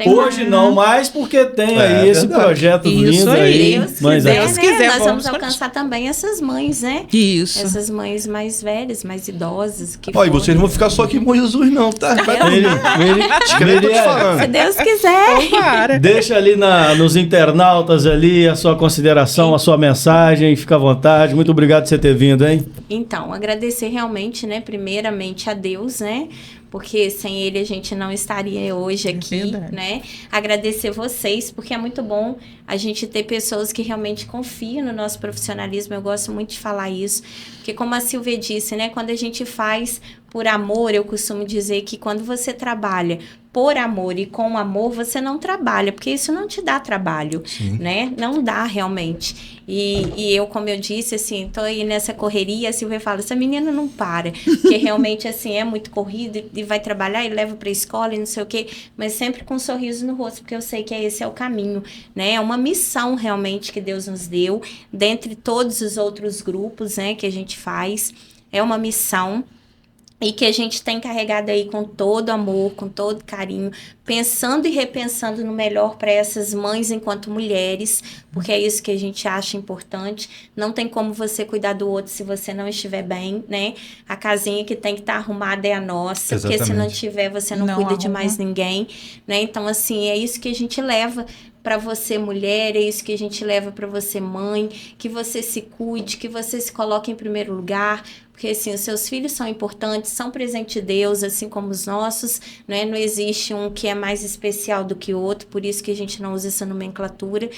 Hoje não mais, porque tem aí esse projeto lindo aí. Deus quiser, nós vamos alcançar também essas mães, né? Isso. Essas mães mais velhas, mais idosas. E vocês não vão ficar só aqui com Jesus, não, tá? Se Deus quiser. Deixa ali nos internautas ali a sua consideração, a sua mensagem, fica à vontade. Muito obrigado por você ter vindo, hein? Então, agradecer realmente, né, primeiramente a Deus, né, porque sem ele a gente não estaria hoje aqui, verdade. né? Agradecer vocês, porque é muito bom a gente ter pessoas que realmente confiam no nosso profissionalismo. Eu gosto muito de falar isso, porque como a Silvia disse, né? Quando a gente faz por amor, eu costumo dizer que quando você trabalha por amor e com amor, você não trabalha, porque isso não te dá trabalho, né? Não dá realmente. E eu, como eu disse, assim, tô aí nessa correria, a Silvia fala, essa menina não para, porque realmente, assim, é muito corrido e vai trabalhar e leva pra escola e não sei o quê, mas sempre com um sorriso no rosto, porque eu sei que esse é o caminho, né? É uma missão realmente que Deus nos deu, dentre todos os outros grupos, né, que a gente faz, é uma missão. E que a gente tem carregado aí com todo amor, com todo carinho, pensando e repensando no melhor para essas mães enquanto mulheres, porque é isso que a gente acha importante. Não tem como você cuidar do outro se você não estiver bem, né? A casinha que tem que estar arrumada é a nossa, Exatamente. porque se não tiver, você não cuida de mais ninguém, né? Então, assim, é isso que a gente leva para você, mulher, é isso que a gente leva para você, mãe, que você se cuide, que você se coloque em primeiro lugar, porque assim, os seus filhos são importantes, são presente de Deus, assim como os nossos, né? Não existe um que é mais especial do que o outro, por isso que a gente não usa essa nomenclatura,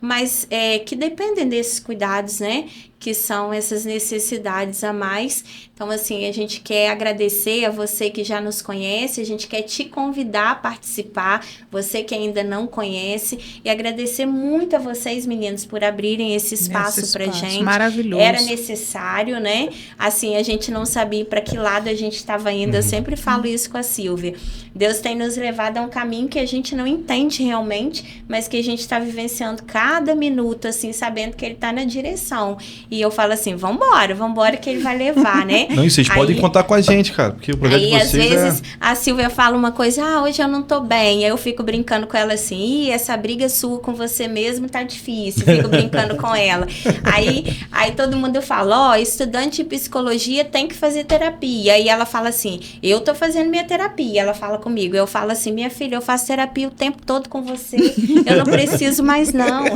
mas que dependem desses cuidados, né? Que são essas necessidades a mais. Então, assim, a gente quer agradecer a você que já nos conhece, a gente quer te convidar a participar, você que ainda não conhece, e agradecer muito a vocês, meninos, por abrirem esse espaço pra gente. Maravilhoso. Era necessário, né? Assim, a gente não sabia para que lado a gente estava indo. Eu sempre falo isso com a Silvia. Deus tem nos levado a um caminho que a gente não entende realmente, mas que a gente está vivenciando cada minuto, assim, sabendo que ele está na direção. E eu falo assim, vambora que ele vai levar, né? Não, e vocês podem contar com a gente, cara, porque o projeto de vocês às vezes, a Silvia fala uma coisa, hoje eu não tô bem. Aí eu fico brincando com ela assim, essa briga sua com você mesmo tá difícil. Fico brincando com ela. Aí todo mundo fala, estudante de psicologia tem que fazer terapia. Aí ela fala assim, eu tô fazendo minha terapia. Ela fala comigo, eu falo assim, minha filha, eu faço terapia o tempo todo com você. Eu não preciso mais não.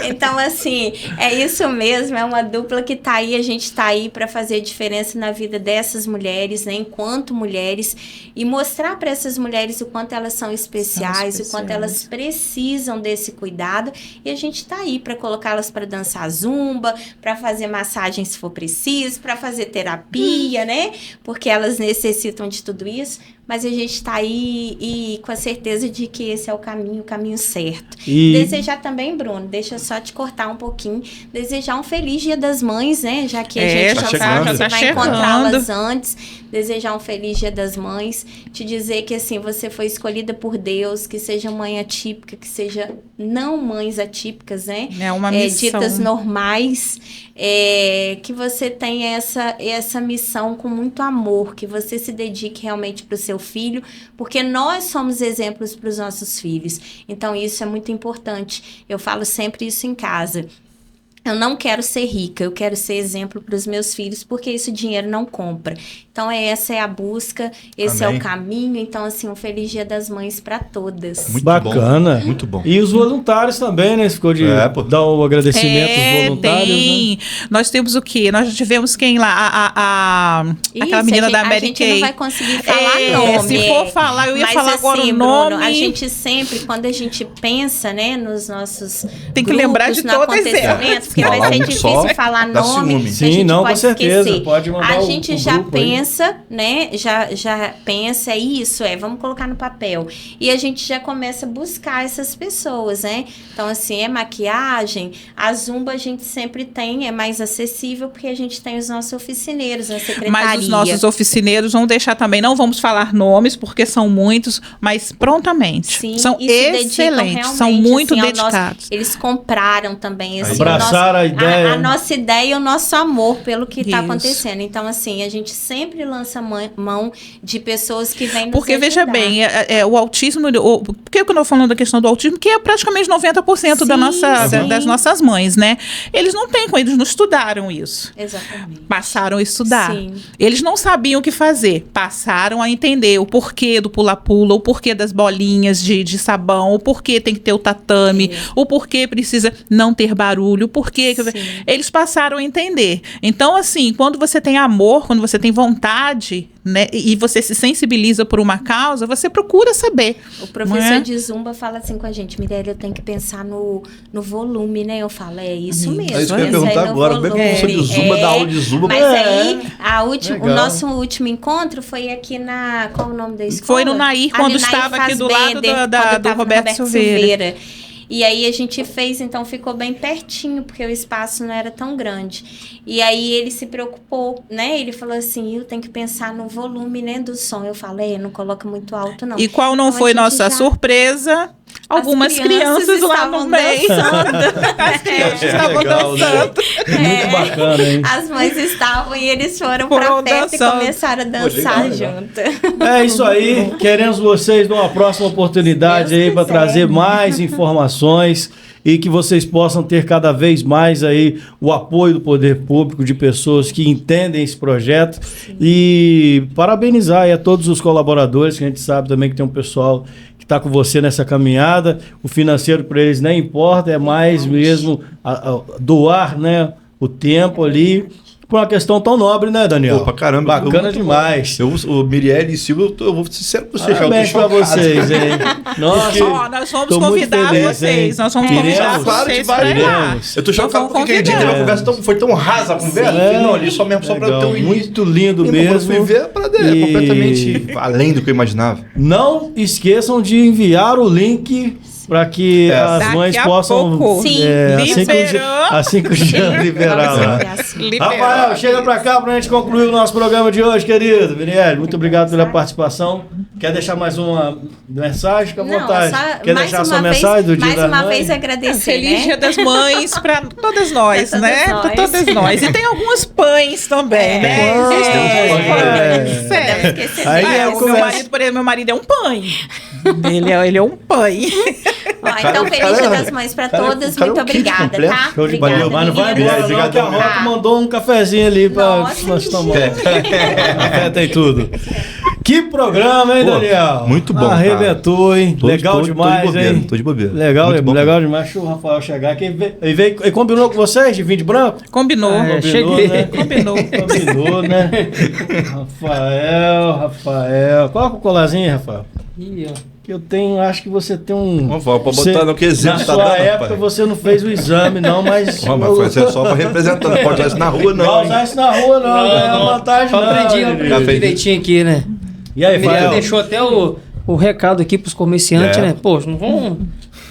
Então, assim, é isso mesmo, é uma dupla que tá aí, a gente tá aí para fazer diferença na vida dessas mulheres, né, enquanto mulheres, e mostrar para essas mulheres o quanto elas são especiais, o quanto elas precisam desse cuidado, e a gente tá aí para colocá-las para dançar zumba, para fazer massagem se for preciso, para fazer terapia, né, porque elas necessitam de tudo isso. Mas a gente está aí e com a certeza de que esse é o caminho certo. E desejar também, Bruno, deixa eu só te cortar um pouquinho, desejar um feliz Dia das Mães, né? Já que a gente já vai encontrá-las antes. Desejar um feliz Dia das Mães, te dizer que assim, você foi escolhida por Deus, que seja mãe atípica, que seja não mães atípicas, né? É uma missão. Ditas normais, que você tenha essa missão com muito amor, que você se dedique realmente para o seu filho, porque nós somos exemplos para os nossos filhos. Então, isso é muito importante. Eu falo sempre isso em casa. Eu não quero ser rica, eu quero ser exemplo para os meus filhos, porque isso dinheiro não compra. Então, essa é a busca, esse é o caminho. Então, assim, um feliz Dia das Mães para todas. Muito bacana. Bom, muito bom. E os voluntários também, né? Ficou de dar o agradecimento aos voluntários. Tem. Né? Nós temos o quê? Nós já tivemos quem lá? Aquela menina da Mary Kay. A gente não vai conseguir falar nome. Se for falar, eu ia falar assim, agora o nome. Bruno, a gente sempre, quando a gente pensa, né, nos nossos tem que grupos, lembrar de todas elas. Porque vai ser difícil falar nome. Sim, não, com certeza. Esquecer. Pode mandar a gente já pensa, aí, né? Já pensa, vamos colocar no papel. E a gente já começa a buscar essas pessoas, né? Então, assim, maquiagem, a Zumba a gente sempre tem, é mais acessível, porque a gente tem os nossos oficineiros na secretaria. Mas os nossos oficineiros vão deixar também, não vamos falar nomes, porque são muitos, mas prontamente. Sim, são excelentes, são muito dedicados. Eles compraram também esse abraçaram a ideia. A nossa ideia e o nosso amor pelo que está acontecendo. Então, assim, a gente sempre lança mão de pessoas que vêm nos Porque, ajudar. veja bem, o autismo... Por que eu estou falando da questão do autismo? Que é praticamente 90% das nossas mães, né? Eles não têm, eles não estudaram isso. Exatamente. Passaram a estudar. Sim. Eles não sabiam o que fazer. Passaram a entender o porquê do pula-pula, o porquê das bolinhas de sabão, o porquê tem que ter o tatame, o porquê precisa não ter barulho, o porquê... Eles passaram a entender. Então, assim, quando você tem amor, quando você tem vontade vontade, né, e você se sensibiliza por uma causa, você procura saber. O professor Não é? de Zumba fala assim com a gente, Mirelle, eu tenho que pensar no volume, né? Eu falo, é isso mesmo. É isso que eu ia pensa aí perguntar no agora. Como é que o professor de volume. Zumba dá aula de Zumba? Mas aí, o Legal. nosso último encontro foi aqui na... Qual o nome da escola? Foi no Nair, quando Ali, Nair estava aqui do lado Fassbender, do quando tava Roberto Silveira. E aí a gente fez, então ficou bem pertinho, porque o espaço não era tão grande. E aí ele se preocupou, né? Ele falou assim, eu tenho que pensar no volume, né, do som. Eu falei, não coloca muito alto, não. E qual não Então, a foi gente nossa já- surpresa? Algumas crianças lá no estavam meio. dançando. As crianças estavam Legal, né? dançando. Muito bacana, hein? As mães estavam e eles foram Foram pra festa dançando. e começaram a dançar junto. É isso aí. Queremos vocês numa próxima oportunidade Deus aí para quiser. trazer mais informações e que vocês possam ter cada vez mais aí o apoio do poder público, de pessoas que entendem esse projeto. E parabenizar aí a todos os colaboradores, que a gente sabe também que tem um pessoal que está com você nessa caminhada. O financeiro para eles nem importa, é mais mesmo doar, né, o tempo ali. Por uma questão tão nobre, né, Daniel? Pô, pra caramba. Bacana Muito demais. O Mirelle e Silvio, eu vou ser sincero com vocês. Parabéns pra vocês, hein? Nossa, Ó, nós vamos tô muito convidar feliz, vocês. hein? Nós vamos Iremos, convidar claro que vocês vai, pra ir lá. iremos. Eu tô chocado Nós porque aquele dia vamos teve uma conversa foi tão rasa a conversa. Eu falei, não, ali só mesmo só pra ter um início. muito lindo E, quando eu mesmo. fui ver, a parada é E completamente além do que eu imaginava. Não esqueçam de enviar o link para que as Daqui mães a possam. pouco. Sim. Assim que o Jean liberar lá. Rafael, chega pra cá pra gente concluir o nosso programa de hoje, querido. Mirelle, muito obrigado pela participação. Quer deixar mais uma mensagem? Fica à vontade. Quer mais deixar a uma sua vez, mensagem do Dia mais da uma Mãe? vez agradecer, Feliz né? Dia das Mães para todas nós, Pra né? todas Para nós. todas nós. E tem alguns pães também, né? Pães, Existem alguns é. pães. É. Podemos esquecer Aí disso. é O o meu começo. marido, por exemplo, meu marido é um pãe. Ele é um pãe. Ó, então, feliz Dia das Mães pra todas. cara é Muito um kit obrigada, completo. tá? Show de Obrigada, bola. Mas não vai meninas. embora, não, que a Rota Tá. mandou um cafezinho ali pra Nossa, nós tomar. mentira. Café tem tudo. Que programa, hein, Pô, Daniel? muito bom, Arrebentou, hein? Legal demais, tô de bobeira, hein? Tô de bobeira. Legal, Muito bom. legal demais. Deixa o Rafael chegar aqui. Ele combinou com vocês de vir de branco? Combinou. Combinou, né? Combinou. Combinou, né? Rafael. Coloca o colarzinho, Rafael. Ih, ó. Que eu tenho, acho que você tem um... Vamos falar, pra botar no que exemplo Na tá sua dando, época rapaz. você não fez o exame, não, mas... Ó, mas foi só pra representar, não pode usar isso na rua, Não não. usar isso na rua, não. É uma vantagem, Eu não. aprendi querido. direitinho aqui, né? E aí, A Mirelle Fael? deixou até o recado aqui pros comerciantes, É. né? Poxa, não vamos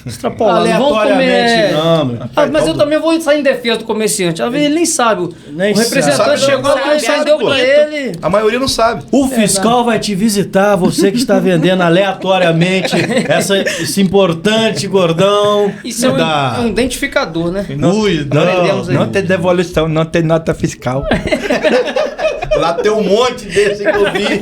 extrapolar, não vamos Aleatoriamente, comer... não, meu. Mas eu também vou sair em defesa do comerciante. Às vezes ele nem sabe. Nem O representante sabe. chegou lá e Sabe, deu pô. pra ele. A maioria não sabe. O fiscal vai te visitar, você que está vendendo aleatoriamente esse importante gordão. Isso é um identificador, né? Cuidado. Não tem devolução, não tem nota fiscal. Lá tem um monte desse que eu vi.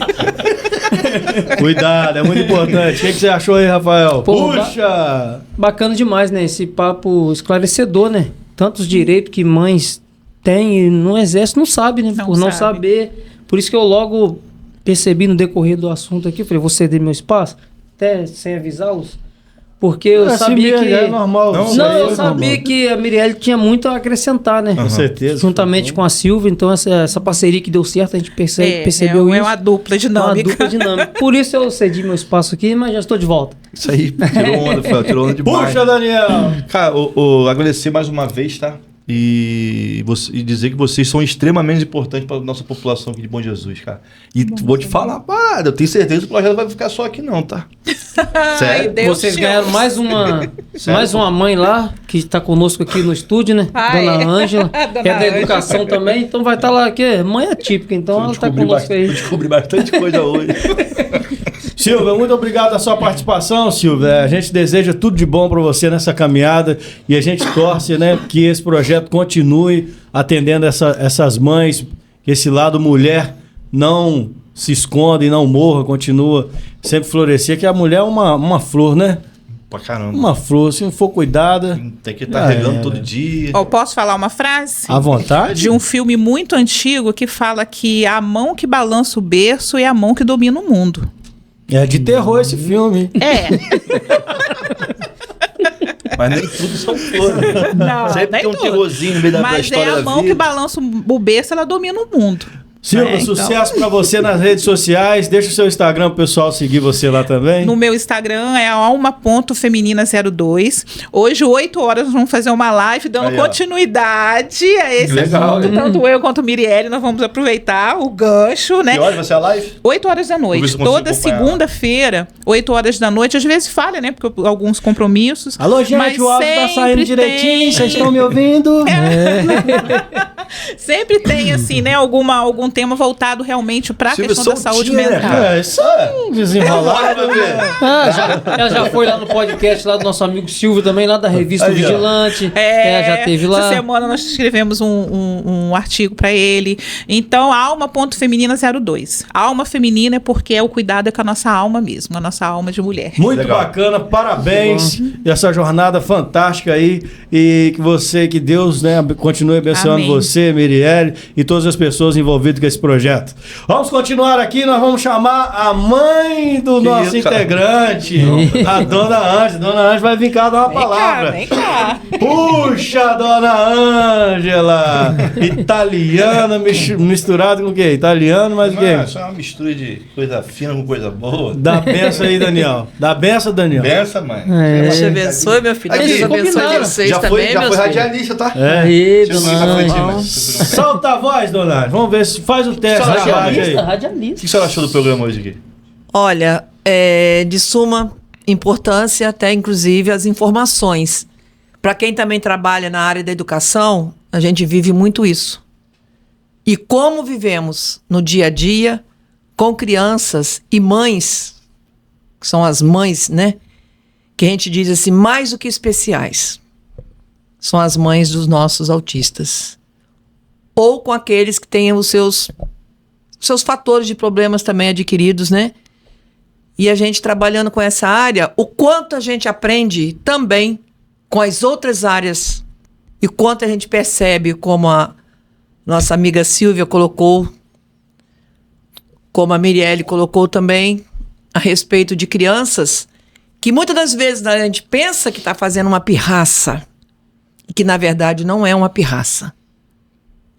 Cuidado, é muito importante. O que você achou aí, Rafael? Pô, Puxa! Bacana demais, né? Esse papo esclarecedor, né? Tantos direitos que mães têm e no exército não sabe, né? Não Por não sabe. saber. Por isso que eu logo percebi no decorrer do assunto aqui, falei, vou ceder meu espaço, até sem avisá-los. Porque eu Assim sabia mesmo, que... é normal. Não, isso Não, aí eu é sabia normal. que a Mirelle tinha muito a acrescentar, né? Com certeza. Juntamente com a Silvia, então essa parceria que deu certo, a gente percebeu é isso. uma dupla Uma dinâmica. dupla dinâmica. Por isso eu cedi meu espaço aqui, mas já estou de volta. Isso aí, tirou onda, Fel, tirou onda demais. Puxa, Daniel! Cara, agradecer mais uma vez, tá? E dizer que vocês são extremamente importantes para a nossa população aqui de Bom Jesus, cara. E vou te falar uma parada, eu tenho certeza que o projeto vai ficar só aqui não, tá? Ai, Sério? Deus Vocês te ganharam ouça. mais uma mãe lá, que está conosco aqui no estúdio, né? Ah, Dona é. Ângela, Dona que é da Ângela. educação também, então vai estar lá, que é mãe atípica, então ela está conosco aí. Descobri bastante coisa hoje. Silvia, muito obrigado pela sua participação, Silvia. A gente deseja tudo de bom para você nessa caminhada e a gente torce, né, que esse projeto continue atendendo essas mães, que esse lado mulher não se esconda e não morra, continua sempre florescer, que a mulher é uma flor, né? Pra caramba. Uma flor, se não for cuidada, Tem que estar regando todo dia. Ó, posso falar uma frase? à vontade. De um filme muito antigo que fala que a mão que balança o berço é a mão que domina o mundo. É de terror esse filme. É. Mas nem tudo são flores. Não, Sempre nem tem um tudo. terrorzinho no meio da Mas é história a da mão que vida. balança o berço, ela domina o mundo. Silva, Então, sucesso pra você nas redes sociais. Deixa o seu Instagram pro pessoal seguir você lá também. no meu Instagram é alma.feminina02. Hoje, 8 horas, nós vamos fazer uma live dando Aí, ó. continuidade a esse Legal, assunto. hein? Tanto eu quanto a Mirielle, nós vamos aproveitar o gancho, né? Que hora vai ser a live? 8 horas da Vou ver noite. se eu consigo Toda acompanhar. segunda-feira, 8 horas da noite. Às vezes falha, né? Porque alguns compromissos. Alô, gente, mas o áudio tá sempre saindo direitinho, tem- vocês estão me ouvindo? Sempre tem, assim, né? Algum tema voltado realmente para a Silvia questão da saúde soltinha, né, mental. cara? Isso aí, desenrolado. Ela já foi lá no podcast lá do nosso amigo Silvio também, lá da revista Aí, ó. Vigilante. Já teve lá. Essa semana nós escrevemos um artigo para ele. Então, alma.feminina02. Alma feminina é porque o cuidado é com a nossa alma mesmo, a nossa alma de mulher. Muito Legal. bacana, parabéns. Essa jornada fantástica aí. E que Deus, né, continue abençoando Amém. você, Mirielle, e todas as pessoas envolvidas com esse projeto. Vamos continuar aqui, nós vamos chamar a mãe do nosso isso, cara? integrante, a Dona Ângela. Dona Ângela vai vir cá dar uma palavra. Vem cá. Puxa, Dona Ângela! Italiana misturado com o quê? Italiano, mas o quê? Isso é uma mistura de coisa fina com coisa boa. Dá benção aí, Daniel. Dá benção, Daniel. Benção, mãe. É. Deus te abençoe, meu filho. Aqui, Deus abençoe combinaram. vocês Já também, foi meus filhos. radialista, tá? É. Aí, Deixa eu dona ficar Ângela. frente, mas- Solta a voz, Dona Ângela. Vamos ver se faz o teste da rádio aí. Radialista, O radialista. que a senhora achou do programa hoje aqui? Olha, é de suma importância até inclusive as informações. Para quem também trabalha na área da educação, a gente vive muito isso. E como vivemos no dia a dia com crianças e mães, que são as mães, né? Que a gente diz assim, mais do que especiais. São as mães dos nossos autistas. Ou com aqueles que têm os seus fatores de problemas também adquiridos, né? E a gente trabalhando com essa área, o quanto a gente aprende também com as outras áreas e quanto a gente percebe, como a nossa amiga Silvia colocou, como a Mirielle colocou também, a respeito de crianças, que muitas das vezes a gente pensa que está fazendo uma pirraça, e que na verdade não é uma pirraça.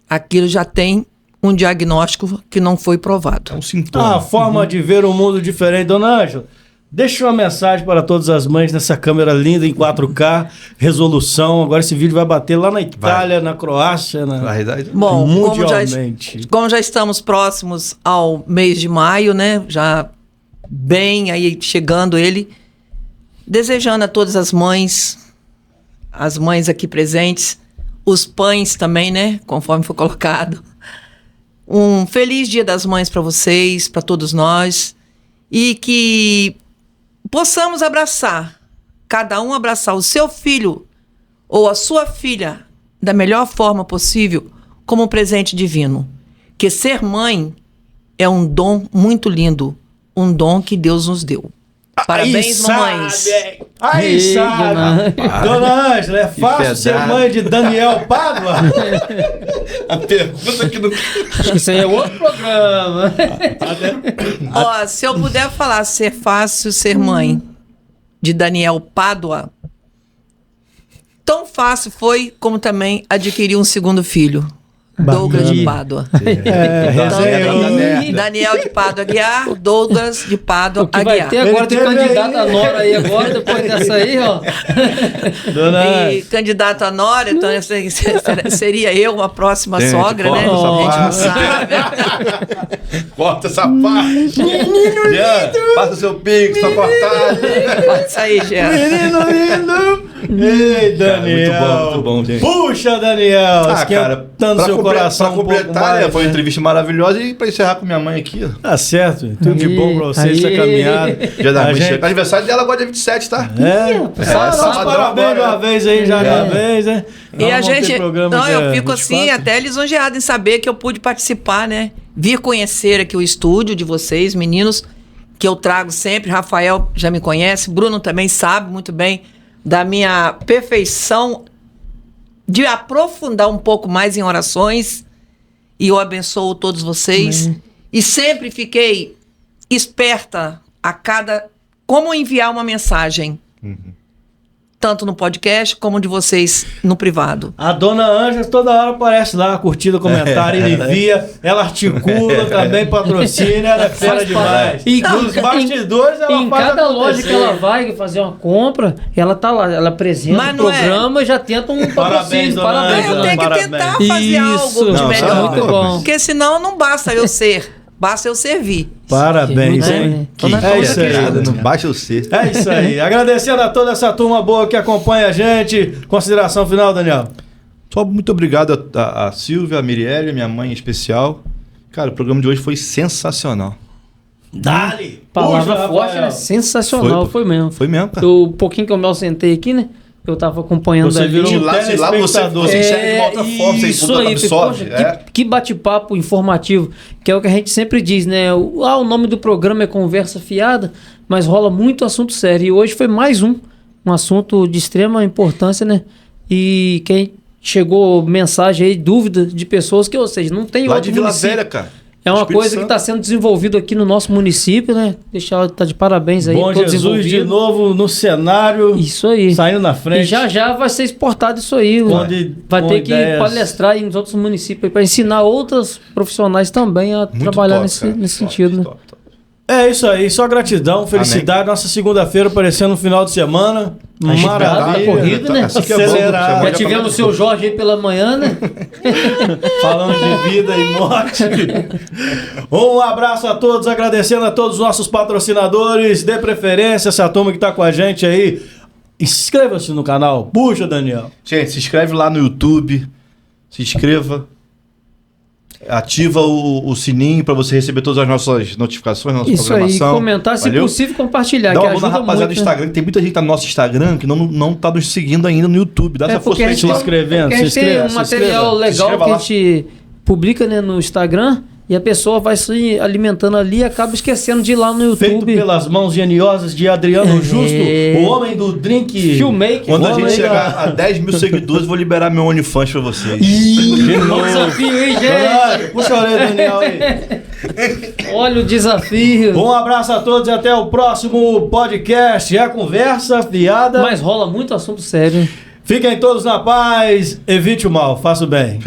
Aquilo já tem um diagnóstico que não foi provado. É um sintoma. A forma de ver o mundo diferente. Dona Ângela, deixa uma mensagem para todas as mães nessa câmera linda em 4K, resolução. Agora esse vídeo vai bater lá na Itália, na Croácia, Na realidade, Bom, mundialmente. como já estamos próximos ao mês de maio, né? Já bem aí chegando ele, desejando a todas as mães aqui presentes, os pães também, né? Conforme foi colocado. Um feliz Dia das Mães para vocês, para todos nós, e que possamos abraçar, cada um abraçar o seu filho ou a sua filha da melhor forma possível, como um presente divino. Que ser mãe é um dom muito lindo, um dom que Deus nos deu. Parabéns, mamães. Aí Ei, sabe. Dona Ângela, é fácil ser pedrada. mãe de Daniel Pádua? a pergunta que não... Acho que isso aí é outro programa. Ó, se eu puder falar ser fácil ser mãe de Daniel Pádua, tão fácil foi como também adquirir um segundo filho, Douglas de Pádua. resenha. Daniel de Pádua Aguiar, Douglas de Pádua O que vai Aguiar. ter agora de Ele teve candidato aí. a Nora aí agora, depois dessa aí, ó. Dona E Ângela. candidato a Nora, então seria eu uma próxima Gente, sogra, né? corta A gente não essa sabe. Corta essa parte. Jean, passa o seu pix, só cortar. Pode sair, Jean. Menino lindo. Ei, Daniel. muito bom, gente. Puxa, Daniel. Ah, cara, esquentando seu coração pra um pouco completar, mais, né, foi uma né? entrevista maravilhosa e pra encerrar com minha mãe aqui, ó. Tá certo. Tudo de Aí, bom pra você, aí. essa caminhada. Dia da A mãe gente- chega. Aniversário dela agora é dia 27, tá? Só sábado parabéns de agora. uma vez aí, já de uma vez, né? E Nós a vamos ter gente. programa Não, dia eu fico assim 24. até lisonjeada em saber que eu pude participar, né? Vir conhecer aqui o estúdio de vocês, meninos, que eu trago sempre. Rafael já me conhece, Bruno também sabe muito bem da minha perfeição de aprofundar um pouco mais em orações. E eu abençoo todos vocês. E sempre fiquei esperta a cada. Como enviar uma mensagem. tanto no podcast como de vocês no privado. A dona Ângela toda hora aparece lá, curtida, comentário, envia. Ela articula também, patrocina, ela é fera demais. E Nos bastidores ela em faz cada acontecer. loja que ela vai fazer uma compra, ela tá lá, ela apresenta Mas o não é- programa e já tenta um Parabéns, patrocínio. dona Parabéns, Ângela. Eu tenho que Parabéns. tentar fazer Isso. algo de Não, melhor. muito bom. Porque senão não basta eu ser, basta eu servir. Parabéns, Muito hein? bem. É isso aí. Não baixa o ser. É isso aí. Agradecendo a toda essa turma boa que acompanha a gente. Consideração final, Daniel. Só muito obrigado a Silvia, a Mirielle, minha mãe em especial. Cara, o programa de hoje foi sensacional. Dali! Palavra Puxa, forte, Rafael. né? Sensacional, foi mesmo. Foi mesmo, cara. O pouquinho que eu me ausentei aqui, né? Eu tava acompanhando Você ali. virou De um lá você telespectador. enxerga de uma outra forma, Isso você aí, absorve. poxa, que bate-papo informativo, que é o que a gente sempre diz, né? O nome do programa é Conversa Fiada, mas rola muito assunto sério. E hoje foi mais um assunto de extrema importância, né? E quem chegou mensagem aí, dúvida de pessoas que, ou seja, não tem Lá outro de Vila município. Velha, cara. É uma Espírito coisa que Santo. está sendo desenvolvido aqui no nosso município, né? Deixar ela tá de parabéns aí. Bom todo Jesus de desenvolvido. novo no cenário. Isso aí. Saindo na E frente. já vai ser exportado isso aí. Vai com ter que ideias. palestrar aí nos outros municípios para ensinar outros profissionais também a Muito trabalhar top, nesse, cara. nesse Top, sentido. Né? top, top. É isso aí, só gratidão, felicidade. Nossa segunda-feira aparecendo no final de semana. Maravilha. corrida, né? Assim que é bom, Acelerado. você Já olha tivemos o seu Jorge aí pela manhã, né? Falando de vida e morte. Um abraço a todos, agradecendo a todos os nossos patrocinadores. Dê preferência, essa turma que tá com a gente aí. Inscreva-se no canal. Puxa, Daniel. Gente, se inscreve lá no YouTube. Se inscreva. Ativa o sininho para você receber todas as nossas notificações, nossa Isso aí, programação. comentar, se Valeu? possível, compartilhar. Dá que uma boa na ajuda rapaziada muito, do Instagram, que tem muita gente que tá no nosso Instagram que não tá nos seguindo ainda no YouTube. Dá essa força porque pra a gente gente, lá. se inscrevendo, porque a gente se tem inscreva, um se material inscreva. legal inscreva que lá. a gente publica, né, no Instagram e a pessoa vai se alimentando ali e acaba esquecendo de ir lá no Feito YouTube. pelas mãos geniosas de Adriano É. Justo, o homem do drink. Filmmaker. Quando a Homem gente da- chegar a 10 mil seguidores, vou liberar meu OnlyFans pra vocês. Olha o desafio, hein, gente? Caralho, puxa a orelha, Daniel aí. Olha o desafio. Um abraço a todos e até o próximo podcast. É a conversa fiada. Mas rola muito assunto sério. Fiquem todos na paz. Evite o mal. Faça o bem.